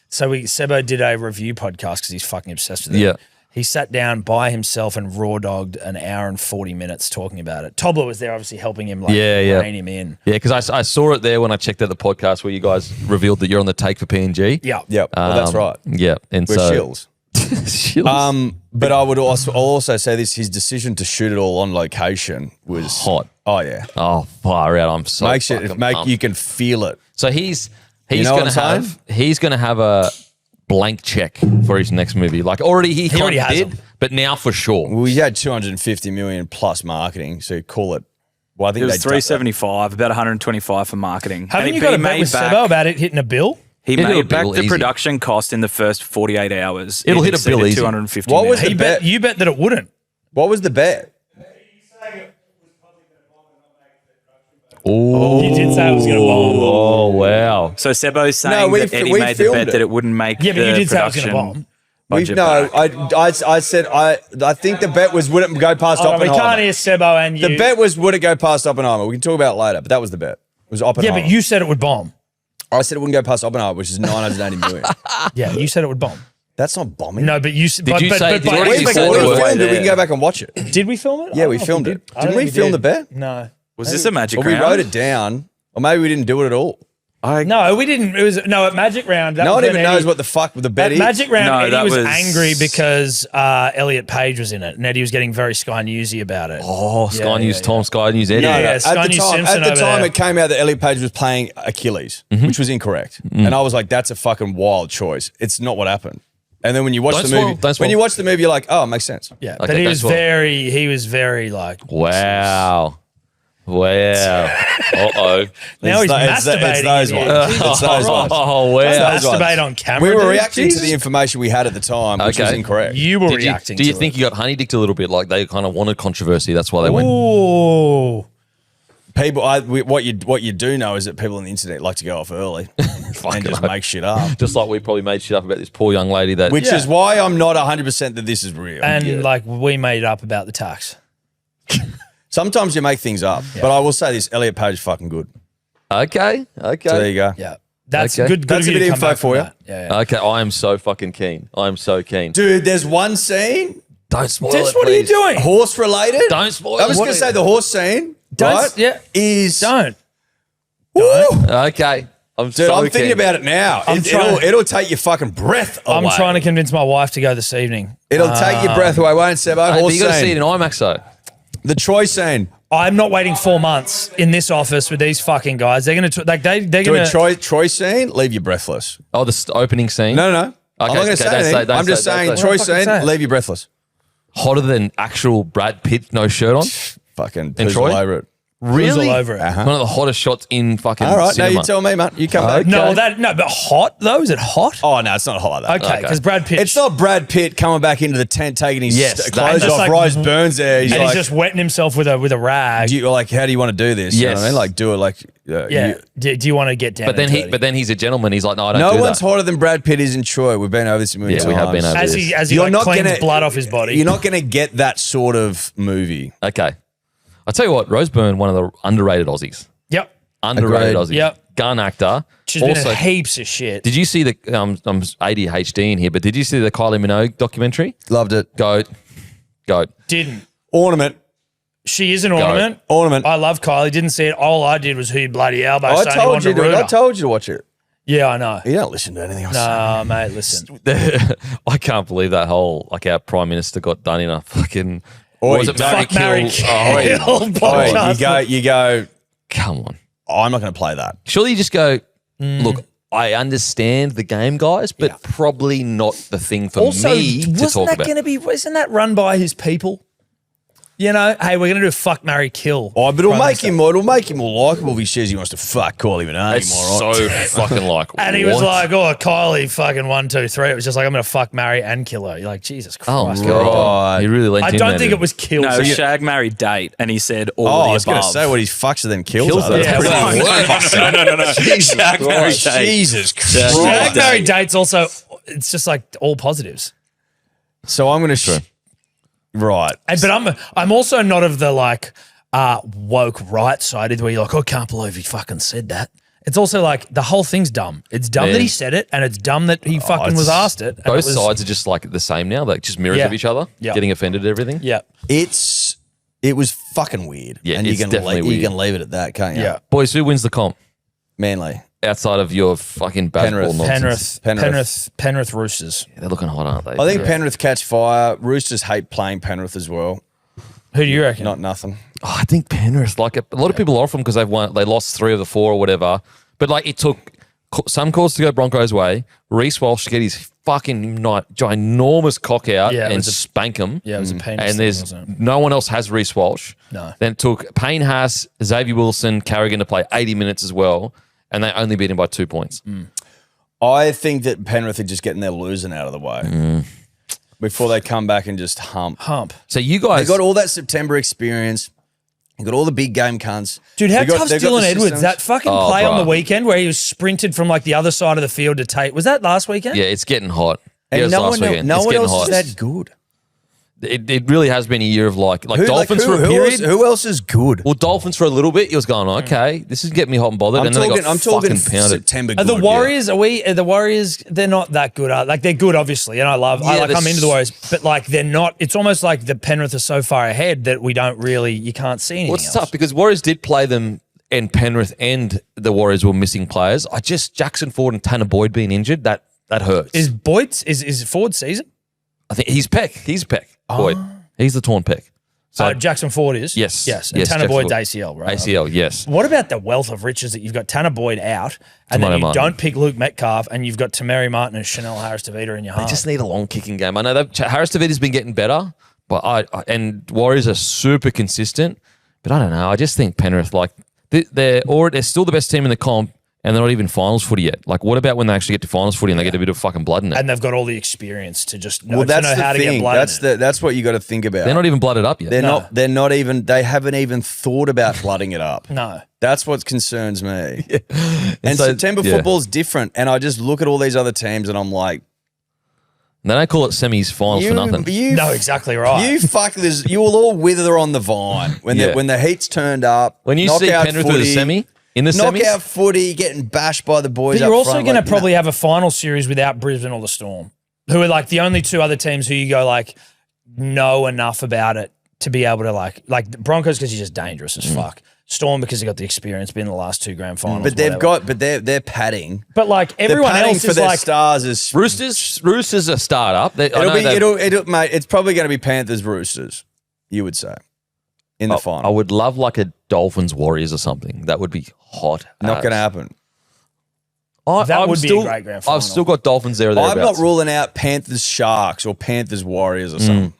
Sebo did a review podcast because he's fucking obsessed with it. Yeah. He sat down by himself and raw dogged an hour and 40 minutes talking about it. Tobler was there obviously helping him rein him in. Yeah, because I saw it there when I checked out the podcast where you guys revealed that you're on the take for PNG. Yeah. Yep. Well, that's right. Yeah, and We're so shills. Shills. But I would also say this: his decision to shoot it all on location was Hot. Oh yeah, Oh, far out! I'm so makes fucking it make pumped. you can feel it. So he's know what gonna I'm have a blank check for his next movie. Like already he already kind of has did, them. but now for sure. Well, he had 250 million plus marketing, so you call it. Well, I think It was they 375, about 125 for marketing. Haven't And you he got a bet made with back- Sebo about it hitting a bill? He It'll hit a made back bill the easy. production cost in the first 48 hours. It'll hit a bill exceeded easy. 250 What was million. the bet? You bet that it wouldn't. What was the bet? Oh, You did say it was going to bomb. oh wow! So Sebo's saying No, that Eddie we made the filmed bet it. that it wouldn't make Yeah, but you the did say it was going to production bomb. budget No, back. I said I think the bet was would it go past Hold on, we Oppenheimer. can't hear Sebo and you. The bet was would it go past Oppenheimer. We can talk about it later, but that was the bet. It was Yeah, Oppenheimer. but you said it would bomb. I said it wouldn't go past Oppenheimer, which is 980 million. Yeah, you said it would bomb. That's not bombing. No, but you said. Did you say- did you already we say filmed the it. word? We filmed it. We there. can go back and watch it. Did we film it? Yeah, I we don't know if filmed we it. did. I Didn't don't we think film the did. bet? No. Was this a magic Well, we round? wrote it down, or maybe we didn't do it at all. No, we didn't. It was at Magic Round. No one even knows what the fuck the bet At is. Magic Round, No, Eddie that was was- angry because Elliot Page was in it, and Eddie was getting very Sky Newsy about it. Oh, Sky News yeah. Tom, Sky News Eddie. Yeah, No, Sky at the News time, Simpson over there. it came out that Elliot Page was playing Achilles, Mm-hmm. which was incorrect, and I was like, "That's a fucking wild choice. It's not what happened." And then when you watch Don't the spoil, movie, don't spoil. when you watch the movie, you're like, "Oh, it makes sense." Yeah, Okay, but he that's was what- very like. Wow. Uh-oh. Now he's It's masturbating. those in here. ones. Jesus It's those Christ. ones. Oh, wow. Those ones. Masturbate on camera. We were dude? reacting to Jesus. the information we had at the time, which was Okay. incorrect. You were Do reacting. you to think you got honey-dicked a little bit? Like they kind of wanted controversy. That's why they it. went. Ooh. People, what you do know is that people on the internet like to go off early and just make shit up. Just like we probably made shit up about this poor young lady that. Which Yeah. is why I'm not 100% that this is real. And like we made up about the tax. Sometimes you make things up, but I will say this: Elliot Page is fucking good. Okay. So there you go. Yeah, that's Okay. good. That's of a you bit to of come info back for from you. that. Yeah. Okay. I am so fucking keen. I am so keen. Dude, there's one scene, Don't spoil Just it, what are you please. doing? horse related. Don't spoil I was it. going to say the horse scene, Don't- right? yeah. Is Don't. Woo! Okay. I'm Dude, so I'm thinking keen. about it now. I'm trying- It'll take your fucking breath away. I'm trying to convince my wife to go this evening. It'll take your breath away, won't it, Sebo? Hey, but Horse you got to scene. see it in IMAX though. The Troy scene. I'm not waiting 4 months in this office with these fucking guys. They're gonna they're Do gonna. a Troy scene, leave you breathless. Oh, the opening scene. No. I'm Okay, not going to okay, say don't anything. say- don't I'm just say- don't saying say. Troy What the fuck is scene, that? leave you breathless. Hotter than actual Brad Pitt, no shirt on. Fucking In poos Troy? all over it. Really? all over it. Uh-huh. One of the hottest shots in fucking All right, cinema. now you tell me, mate. You come back. No, but hot though. Is it hot? Oh, no, it's not hot like that. Okay, because Brad Pitt. It's not Brad Pitt coming back into the tent, taking his Yes, clothes that's off. like- Rose Burns there. He's and like, he's just wetting himself with a rag. do you, like, how do you want to do this? You know Yes. what I mean? Like, do it like. yeah. Do you want to get down? But then and dirty? he's a gentleman. He's like, no, I don't No do one's that. hotter than Brad Pitt is in Troy. We've been over this a million Yeah, times. we have been over as this. he You're like not cleans gonna- blood off his body. You're not going to get that sort of movie. Okay. I'll tell you what, Rose Byrne, one of the underrated Aussies. Yep. Underrated Agreed. Aussies. Yep. Gun actor. She's been in heaps of shit. Did you see the, I'm ADHD in here, but did you see the Kylie Minogue documentary? Loved it. Goat. Didn't. Ornament. She is an ornament. Ornament. I love Kylie. Didn't see it. All I did was who bloody elbow. I saying he told wanted you to root to. I her. told you to watch it. Yeah, I know. You don't listen to anything else. Nah, mate, listen. I can't believe that whole, like our Prime Minister got done in a fucking, Oi, was it don't- Marry Fuck, marry, Kill? kill. Oh, podcast. You go. come on. I'm not going to play that. Surely you just go, look, I understand the game, guys, but probably not the thing for Also, me to wasn't talk that about. going to be? Isn't that run by his people? You know, hey, we're going to do fuck, marry, kill. Oh, but it'll Prime make Minister. him more likable if he says he wants to fuck Kylie Minogue. It's moron. so fucking like, And he was what? like, "Oh, Kylie, fucking 1, 2, 3." It was just like, "I'm going to fuck, marry, and kill her." You're like, Jesus oh, Christ. God. He really leant I in don't there, think didn't it was kill. No, So you- shag, marry, date, and he said all Oh, I the was going above. to say what he fucks and then kills Kills her. her. That's Yeah, pretty well, no. Shag, marry, date. Jesus Christ. shag, marry, dates also. It's just like all positives. So I'm going to. Right. But I'm also not of the like woke right side where you're like, "Oh, I can't believe he fucking said that." It's also like the whole thing's dumb. It's dumb Man. that he said it, and it's dumb that he fucking was asked it. and Both it was- sides are just like the same now, like just mirrors Yeah. of each other, Yeah. getting offended at everything. Yeah, It was fucking weird. Yeah, and it's definitely you weird. can leave it at that, can't you? yeah. Boys, who wins the comp Manly. outside of your fucking basketball Penrith. nonsense? Penrith Roosters. They're looking hot, aren't they? I think Penrith catch fire. Roosters hate playing Penrith as well. Who do you reckon? Not nothing. Oh, I think Penrith, like a lot of people are off them because they lost 3 of the 4 or whatever. But like it took some calls to go Broncos' way. Reece Walsh to get his fucking ginormous cock out Yeah, it and was a- spank him. Yeah, it was a penis And thing, there's wasn't it? no one else has Reece Walsh. No. Then it took Payne Haas, Xavier Wilson, Carrigan to play 80 minutes as well, and they only beat him by 2 points. I think that Penrith are just getting their losing out of the way before they come back and just hump. So you They guys, got all that September experience. They got all the big game cunts. Dude, how They got- tough's they've got Dylan the Edwards? systems. That fucking Oh, play on the bruh. weekend where he was sprinted from like the other side of the field to take. Was that last weekend? yeah, it's getting hot. Yeah, it And was no last one, weekend. no It's one getting else hot. is that good. It really has been a year of like Who- Dolphins who- for a who period. else- Who else is good? Well, Dolphins for a little bit. He was going, okay, this is getting me hot and bothered. and then they got I'm talking fucking pounded. September. Are the good, Warriors? Are the Warriors? They're not that good. Like they're good, obviously, and I'm they're into the Warriors, but like they're not. It's almost like the Penrith are so far ahead that we don't really. You can't see anything Well, it's else. tough because Warriors did play them and Penrith and the Warriors were missing players. Jackson Ford and Tanner Boyd being injured, that hurts. Is Boyd's is Ford's season? I think he's pec. Boyd. He's the torn pec. So Jackson Ford is? Yes. Yes. And Yes, Tanner Jackson Boyd's Ford. ACL, right? ACL, yes. What about the wealth of riches that you've got Tanner Boyd out and then Tomato you Martin. don't pick Luke Metcalf and you've got Tamari Martin and Chanel Harris-Tavita in your They half? just need a long kicking game. I know that Harris Tavita's been getting better, but and Warriors are super consistent. But I don't know. I just think Penrith, like, they're still the best team in the comp, and they're not even finals footy yet. Like, what about when they actually get to finals footy and they get a bit of fucking blood in it? And they've got all the experience to just know, Well, that's to know the how to get thing. blood in it. That's what you got to think about. They're not even blooded up yet. They're not even. They haven't even thought about blooding it up. No. That's what concerns me. And so- September yeah. football's different. And I just look at all these other teams and I'm like, They don't call it semis finals for nothing. No, exactly right. You fuckers, you will all wither on the vine when Yeah. when the heat's turned up. When you see knockout Penrith with a footy, semi in the semis, knockout footy, getting bashed by the boys. But you're up also front, going to like, probably have a final series without Brisbane or the Storm, who are like the only two other teams who you go like know enough about it to be able to like the Broncos because he's just dangerous as fuck. Storm because they got the experience being in the last two grand finals. But they've whatever. they're padding. But like everyone they're padding else for is their like stars is Roosters a start-up. mate. It's probably going to be Panthers Roosters. You would say in the final. I would love like a Dolphins Warriors or something. That would be hot. Not going to happen. That would be a great grand final. I've still got Dolphins there. Or I'm not thereabouts. ruling out Panthers Sharks or Panthers Warriors or something.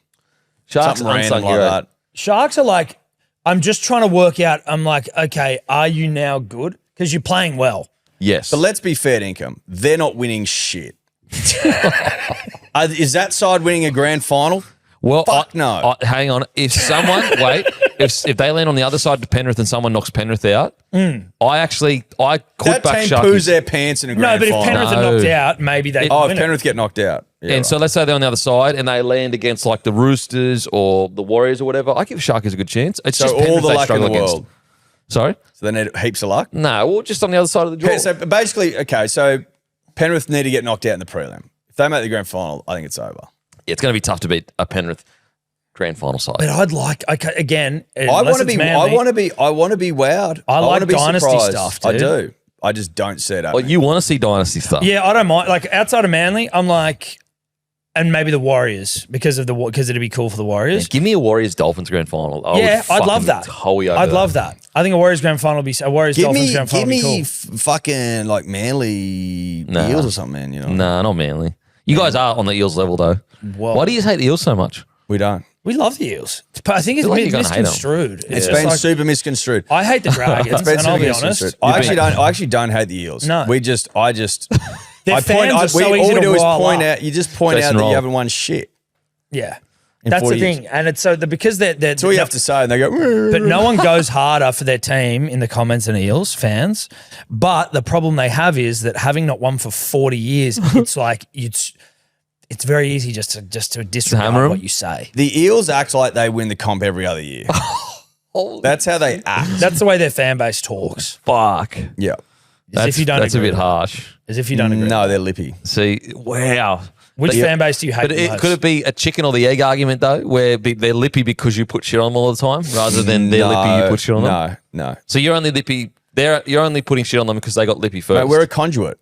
Sharks Something unsung random like hero. that. Sharks are like I'm just trying to work out. I'm like, okay, are you now good? Because you're playing well. Yes, But let's be fair to income. They're not winning shit. Is that side winning a grand final? well, Fuck no. hang on. If someone if they land on the other side to Penrith and someone knocks Penrith out, I could That back team Sharkies. poos their pants in a No, grand but if final. Penrith are knocked out, maybe they Oh, win if it. Penrith get knocked out. Yeah, And so let's say they're on the other side and they land against like the Roosters or the Warriors or whatever. I give Sharkies a good chance. It's So just all Penrith the they luck in struggle the against. world. Sorry? So they need heaps of luck. No, well, just on the other side of the draw. Okay, so basically, so Penrith need to get knocked out in the prelim. If they make the grand final, I think it's over. It's going to be tough to beat a Penrith grand final side. But I'd like again. I want to be wowed. I like wanna be dynasty surprised. stuff, I dude. do. I just don't see it Well, happening. you want to see dynasty stuff. Yeah, I don't mind. Like outside of Manly, I'm like, and maybe the Warriors because it'd be cool for the Warriors. Give me a Warriors Dolphins grand final. I would Yeah, I'd love fucking that. Hoey over I'd that. love that. I think a Warriors grand final would be a Warriors Dolphins grand final give would be me cool. fucking like Manly Nah. Eels or something, man. You know, Nah, not Manly. You guys are on the Eels level though. Whoa. Why do you hate the Eels so much? we don't. We love the Eels. But I think it's feel like you're gonna hate 'em. misconstrued. It's just been like- super misconstrued. I hate the Dragons, It's been and I'll super be misconstrued. honest. I actually don't hate the Eels. No. Their I fans are so all easy we to do is rile point up. out. You just point Jason out that Roll. you haven't won shit. Yeah. in That's the 40 years. thing. And it's so because they're That's all you have to say, and they go. but no one goes harder for their team in the comments than Eels fans. But the problem they have is that having not won for 40 years, it's like it's very easy just to hammer disregard 'em? what you say. The Eels act like they win the comp every other year. That's how they act. That's the way their fan base talks. Fuck. Yeah. As if you don't That's a agree bit with it. harsh. As if you don't agree. No, they're lippy. See, wow. Which fan base do you hate But the most? could it be a chicken or the egg argument though, where they're lippy because you put shit on them all the time, rather than they're lippy you put shit on them? No. So you're only lippy. You're only putting shit on them because they got lippy first. Mate, we're a conduit.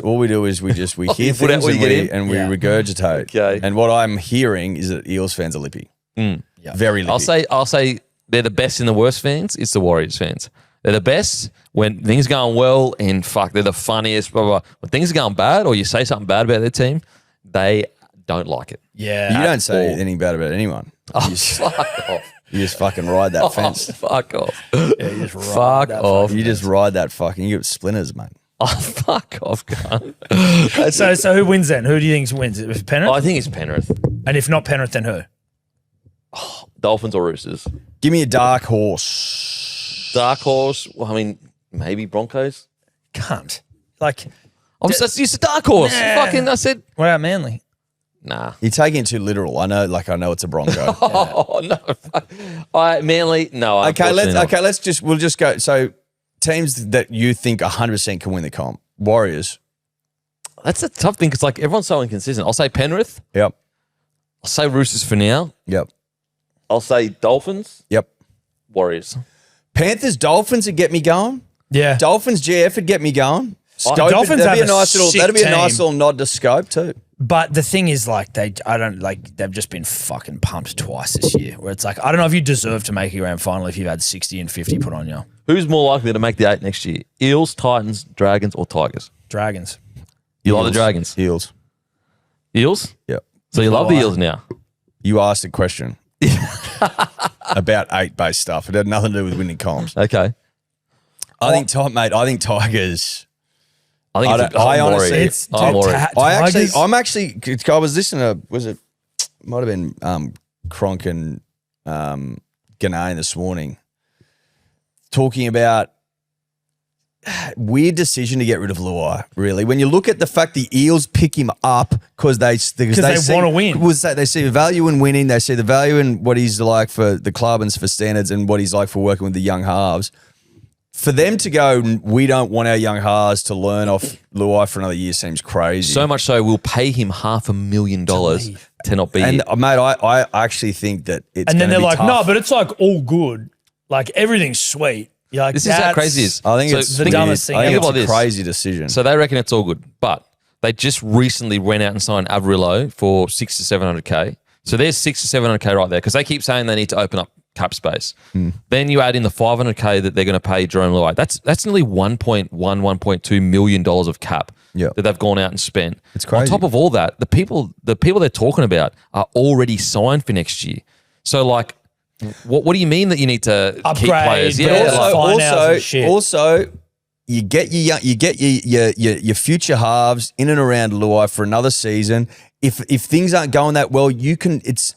All we do is we hear You put out things what you get in? and we regurgitate. Okay. And what I'm hearing is that Eels fans are lippy. Very lippy. I'll say they're the best in the worst fans. It's the Warriors fans. They're the best when things are going well and fuck, they're the funniest. Blah, blah, blah. When things are going bad or you say something bad about their team, they don't like it. Yeah. You don't say all. anything bad about anyone. Oh, You just, fuck off. you just fucking ride that fence. Fuck off. Yeah, you just ride Fuck that off. You just ride that fucking. You get splinters, mate. Oh, fuck off, cunt. So who wins then? Who do you think wins? Is it Penrith? I think it's Penrith. And if not Penrith, then who? Dolphins or Roosters? Give me a dark horse. Dark horse. Well, I mean, maybe Broncos. Can't. Like, That's just a dark horse. Nah. Fucking, I said, what about Manly? nah. You're taking it too literal. I know it's a Bronco. Oh no. Manly. No. Okay, unfortunately not. we'll just go. So teams that you think 100% can win the comp. Warriors. That's a tough thing because like everyone's so inconsistent. I'll say Penrith. Yep. I'll say Roosters for now. Yep. I'll say Dolphins. Yep. Warriors. Panthers, Dolphins would get me going. Yeah. Dolphins, GF would get me going. Scope, Dolphins that'd be have a a nice little. sick That'd be a nice team. little nod to Scope too. But the thing is, like, they've just been fucking pumped twice this year. Where it's like, I don't know if you deserve to make a grand final if you've had 60 and 50 put on you. Who's more likely to make the 8 next year? Eels, Titans, Dragons, or Tigers? Dragons. You like the Dragons? Eels. Eels? Yep. So you love the Why? Eels now? You asked a question about 8-based stuff. It had nothing to do with winning comps. Okay. I think Tigers. I think it's I I'm honestly- worried. It's I'm worried. I was listening to, might have been Cronk and Ghanaian this morning talking about weird decision to get rid of Luai, really. When you look at the fact the Eels pick him up because they wanna win. They see the value in winning, they see the value in what he's like for the club and for standards and what he's like for working with the young halves. For them to go, we don't want our young halves to learn off Luai for another year seems crazy. So much so, we'll pay him $500,000 to not be And here. mate, I actually think that it's And then gonna they're be like, tough. no, but it's like all good. Like everything's sweet. You're like, This is how crazy it is. I think So it's the weird. dumbest thing I think ever. it's Think a about this. crazy decision. So they reckon it's all good, but they just recently went out and signed Averillo for 600 to 700K. So there's 600 to 700K right there because they keep saying they need to open up cap space. Then you add in the 500K that they're going to pay Jerome Luai. That's nearly $1.2 million of cap Yep. that they've gone out and spent. It's crazy. On top of all that, the people they're talking about are already signed for next year. So like, what do you mean that you need to keep Upgrade, players? but Yeah, also- like, finals and shit. also, you get your future halves in and around Luai for another season. If things aren't going that well, it's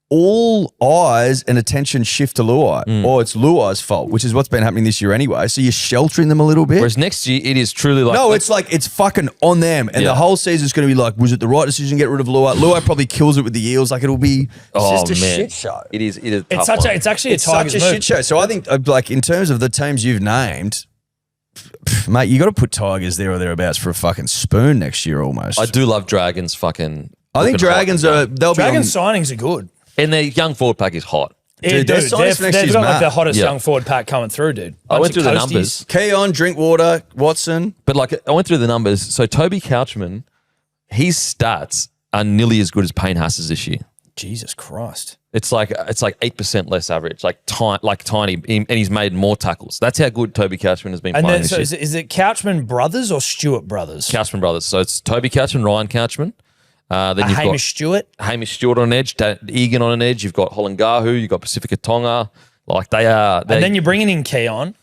all eyes and attention shift to Luai, or it's Luai's fault, which is what's been happening this year anyway. So you're sheltering them a little bit. whereas next year it is truly like No, it's like it's fucking on them, and Yeah. the whole season's going to be like, was it the right decision to get rid of Luai? Luai probably kills it with the Eels. Like it'll be just a shit show. It is. It is. It's tough one. it's actually It's a Tigers such a move. shit show. So I think, like, in terms of the teams you've named, mate, you got to put Tigers there or thereabouts for a fucking spoon next year almost. I do love Dragons. Fucking. I think looking hot. Dragons they'll Dragons be on, signings are good. And their young forward pack is hot. Yeah, their signings for next they've year's got like mad. the hottest Yeah. young forward pack coming through, dude. I went Bunch through of the coasties. numbers, Keon, Drinkwater, Watson. but like I went through the numbers. So Toby Couchman, his stats are nearly as good as Payne Hass's this year. Jesus Christ. It's like 8% less average, like tiny, and he's made more tackles. That's how good Toby Couchman has been And playing then, this so year. is it Couchman brothers or Stewart brothers? Couchman brothers. So it's Toby Couchman, Ryan Couchman. Then you've Hamish Stewart. got Hamish Stewart on an edge, Egan on an edge. You've got Hollangahu. You've got Pacifica Tonga. Like they are. And then you're bringing in Keon.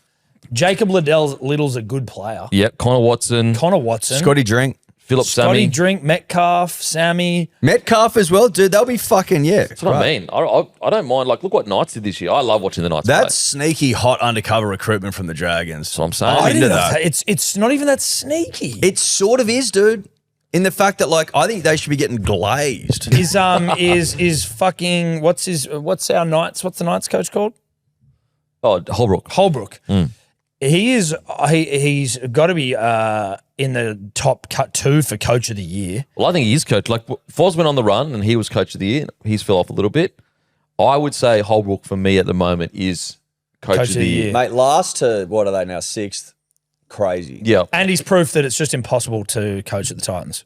Jacob Liddell's a good player. Yep, Connor Watson, Connor Watson. Scotty Drink. Philip Scotty Sammy. Drink, Metcalf, Sammy. Metcalf as well, dude. They'll be fucking, yeah. That's what I mean. I don't mind. Like, look what Knights did this year. I love watching the Knights That's play. sneaky, hot undercover recruitment from the Dragons. That's what I'm saying. I into didn't know that. It's not even that sneaky. It sort of is, dude. In the fact that, like, I think they should be getting glazed. Is fucking what's the Knights coach called? Oh, Holbrook. Holbrook. He's got to be in the top cut 2 for coach of the year. Well, I think he is coach. Like, Foz went on the run and he was coach of the year. He's fell off a little bit. I would say Holbrook for me at the moment is coach of the year. Mate, last to, what are they now, 6th? Crazy. Yeah. And he's proof that it's just impossible to coach at the Titans.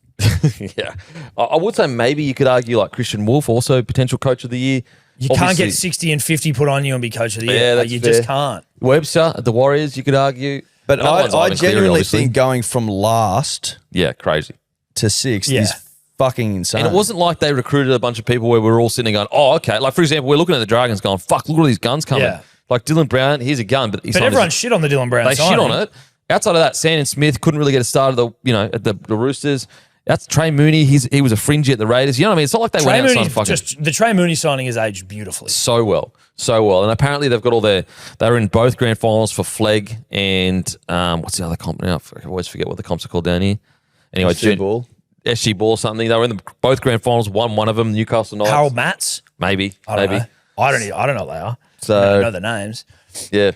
Yeah. I would say maybe you could argue like Christian Wolf, also potential coach of the year. You can't Obviously, get 60 and 50 put on you and be coach of the year. Yeah, Like, that's you fair. just can't. Webster at the Warriors, you could argue. But Another one's I Ivan Cleary, genuinely obviously. think going from last Yeah, crazy. to 6th Yeah. is fucking insane. And it wasn't like they recruited a bunch of people where we were all sitting there going, oh, okay. Like, for example, we're looking at the Dragons going, fuck, look at all these guns coming. Yeah. Like Dylan Brown, here's a gun, but he's But everyone shit on the Dylan Brown They shit signing. on it. Outside of that, Sandon Smith couldn't really get a start at the Roosters. That's Trey Mooney. He was a fringy at the Raiders. You know what I mean? It's not like they Trey went out and Mooney's signed fucking the Trey Mooney signing is aged beautifully. so well. And apparently they've got all they were in both grand finals for Flegg and what's the other comp now? I always forget what the comps are called down here. Anyway, SG Ball. SG Ball something. They were in both grand finals, won one of them, Newcastle Knights. Harold Matts. Maybe. I don't know. I don't know what they are. So- I know the names. Yeah.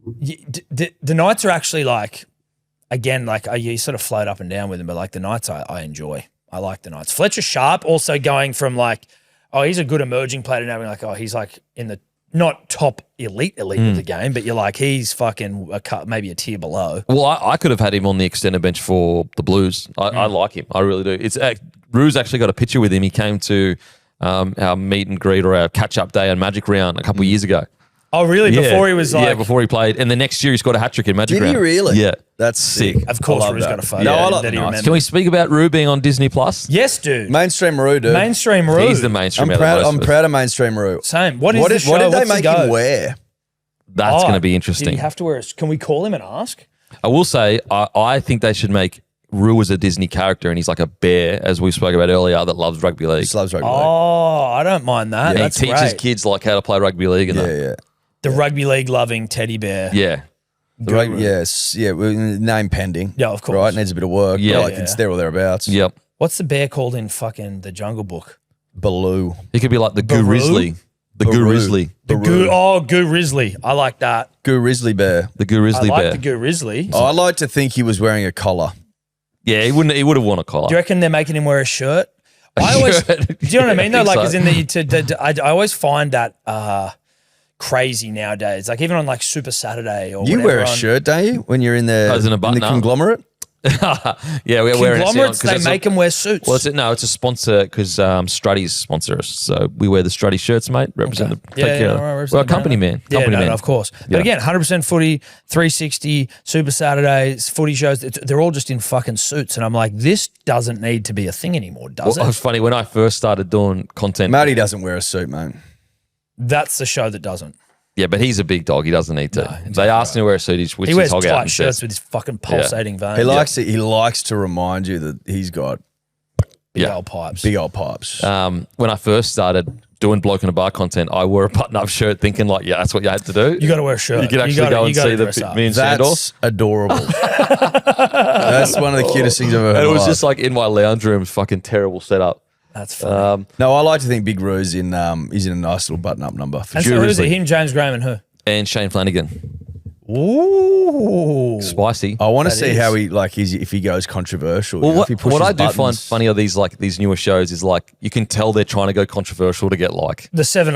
The Knights are actually like, again, like you sort of float up and down with them, but like the Knights I enjoy. I like the Knights. Fletcher Sharp also going from like, oh, he's a good emerging player, to now being like, oh, he's like in the not top elite of the game, but you're like, he's fucking maybe a tier below. Well, I could have had him on the extended bench for the Blues. I like him. I really do. Rue's actually got a picture with him. He came to our meet and greet or our catch-up day and Magic Round a couple of years ago. Oh, really? Yeah. Before he was like... Yeah, before he played. And the next year he scored a hat-trick in Magic Did Round. he really? Yeah. That's sick. Of course, I love Rue's that. got a photo No, I like that he nice. remembers. Can we speak about Rue being on Disney Plus? Yes, dude. Mainstream Roo, dude. Mainstream Rue. He's the mainstream. I'm proud of Mainstream Roo. Same. What is What the did, show? what did they What's the make go? him wear? That's going to be Did interesting. he have to wear a... Can we call him and ask? I will say, I think they should make Rue as a Disney character, and he's like a bear, as we spoke about earlier, that loves rugby league. Just loves rugby league. Oh, I don't mind that. And he That's teaches great. kids like how to play rugby league and Yeah, that. yeah. The rugby league loving teddy bear. Yeah. Yes, yeah. Name pending. Yeah, of course. Right, needs a bit of work. Yeah. but like Yeah. it's there or thereabouts. Yep. What's the bear called in fucking the Jungle Book? Baloo. He could be like the Goo Baru? Risley. The Goo Baru. Risley. The Goo Risley. I like that. Goo Risley Bear. The Goo I Risley like bear. the Goo Risley. Oh, I like to think he was wearing a collar. Yeah, he wouldn't. He would have worn a collar. Do you reckon they're making him wear a shirt? I always, do you know what I mean? Though, think like, so. as in I always find that crazy nowadays. Like, even on like Super Saturday or You whatever wear a on- shirt, don't you? When you're in the, As in a button-up? conglomerate? Yeah, we're wearing it. Conglomerates, they make them wear suits. Well, it's a sponsor because Strutty's sponsor us, so we wear the Strutty shirts, mate. Represent the take care of them. represent We're a the company brand. man. Yeah, Company no, man. of course. But Yeah. again, 100% footy, 360, Super Saturdays, footy shows, they're all just in fucking suits. And I'm like, this doesn't need to be a thing anymore, does Well, it? it's funny when I first started doing content. Matty doesn't wear a suit, mate. That's the show that doesn't. Yeah, but he's a big dog. He doesn't need to. exactly They asked him to wear a suit. He whips He wears his hog out tight and shirts says, with his fucking pulsating veins. He likes to remind you that he's got Big Yeah. old pipes. big old pipes. when I first started doing Bloke in a Bar content, I wore a button-up shirt thinking like, yeah, that's what you had to do. You got to wear a shirt. You could actually go and see me and Sandor. That's adorable. That's one of the cutest things I've ever heard. And it in was my just life. like in my lounge room, fucking terrible setup. That's funny. No, I like to think Big Rue's in a nice little button-up number. For and sure. so who's it? seriously. Him, James Graham, and who? And Shane Flanagan. Ooh. Spicy. I want to That see is. how if he goes controversial. Well, you know, if he pushes what I do find buttons. funny are these newer shows is like you can tell they're trying to go controversial to get like The 7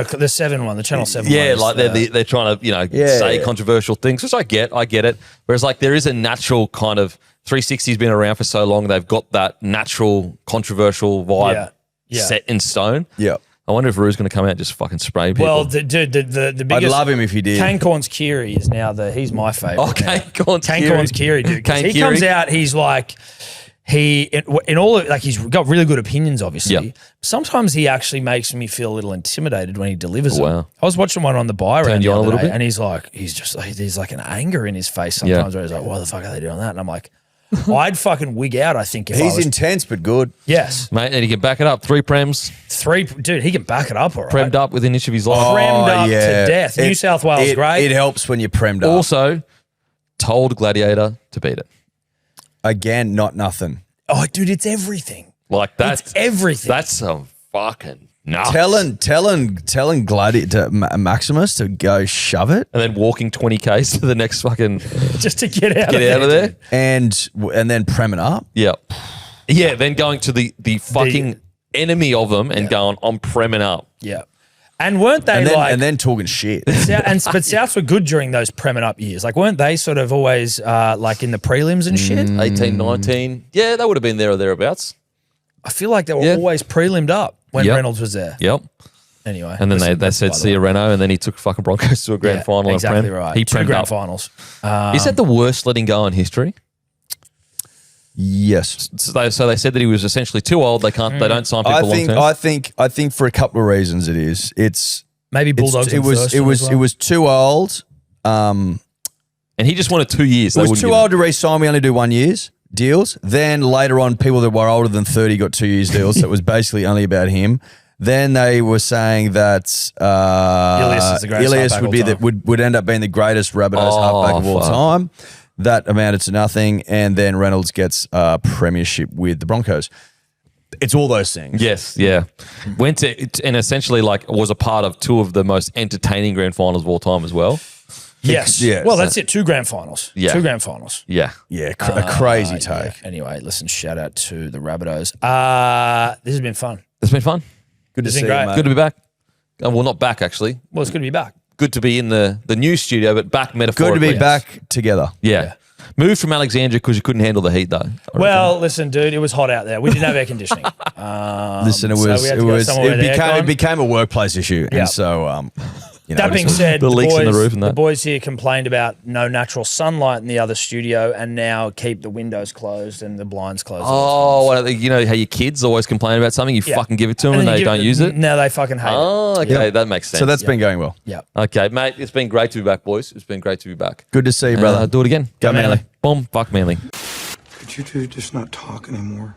one, the Channel 7 one. yeah, is like the- they're trying to Yeah, say yeah. controversial things, which I get it. Whereas like there is a natural kind of 360's been around for so long, they've got that natural controversial vibe Yeah, yeah. set in stone. Yeah. I wonder if Rue's going to come out and just fucking spray people. Well, the biggest. I'd love him if he did. Cancun's Kiri is now he's my favorite. okay, Cancun's Kiri, dude. 'Cause Kane he Kiri. comes out, he's like, in all of, like, he's got really good opinions, obviously. Yep. Sometimes he actually makes me feel a little intimidated when he delivers them. Wow. I was watching one on the buy round you the on a other little day, bit? and he's like an anger in his face sometimes where he's like, why the fuck are they doing that? And I'm like, I'd fucking wig out, I think, if I He's was. intense but good. Yes. Mate, and he can back it up. 3 prems, Dude, he can back it up all right. premed up within each of his life. Premmed up to death. New South Wales, great. It helps when you're premed up. Also, told Gladiator to beat it. Again, not nothing. Oh, dude, it's everything. Like that's It's everything. That's some fucking nuts. Telling Gladiator Maximus to go shove it, And then walking 20Ks to the next fucking just to get out get out of there. and then premming up. Yeah. Yeah, then going to the fucking enemy of them and going, I'm premming up. Yeah. And weren't they And then talking shit. but Souths were good during those premming up years. Like, weren't they sort of always like in the prelims and shit? 18, 19. Yeah, they would have been there or thereabouts. I feel like they were Yeah. always prelimed up when Yep. Reynolds was there. Yep. Anyway. And then listen, they that's said, by the see you, way. Renault. And then he took fucking Broncos to a grand Yeah, final. and exactly prem. right. He 2 premmed grand up. finals. Is that the worst letting go in history? Yes. So they said that he was essentially too old. They can't. They don't sign people long term. I think for a couple of reasons it is. Maybe Bulldogs it was too old. And he just wanted 2 years. It was too old to re-sign. We only do 1 year's deals. Then later on, people that were older than 30 got 2 years deals. So it was basically only about him. Then they were saying that Ilias is the greatest Ilias halfback would of all time. would end up being the greatest Rabbitohs halfback of all fuck. time. That amounted to nothing. And then Reynolds gets a premiership with the Broncos. It's all those things. Yes, yeah. Went to and essentially like was a part of 2 of the most entertaining grand finals of all time as well. Yes. Yeah, Well, so- that's it. 2 grand finals. Yeah. 2 grand finals. Yeah. Yeah, a crazy take. Yeah. Anyway, listen, shout out to the Rabbitohs. This has been fun. It's been fun. Good to It's see been you, great. mate. Good to be back. Well, not back actually. Well, it's good to be back. good to be in the new studio, but back Good metaphorically. to be back together. Yeah. Moved from Alexandria because you couldn't handle the heat, though. Well, listen, dude, it was hot out there. We didn't have air conditioning. Listen, it so was we had it to go was somewhere it with became aircon. it became a workplace issue, Yeah. and so That being said, the leaks in the roof and that. the boys here complained about no natural sunlight in the other studio, and now keep the windows closed and the blinds closed. Oh, you know how your kids always complain about something, you Yeah. fucking give it to them and then they you don't use it? Now they fucking hate it. Oh, okay, that makes sense. so that's been going well. Yeah. Okay, mate, it's been great to be back, boys. It's been great to be back. Good to see you, brother. Do it again. Go Manly. Boom, fuck Manly. Could you two just not talk anymore?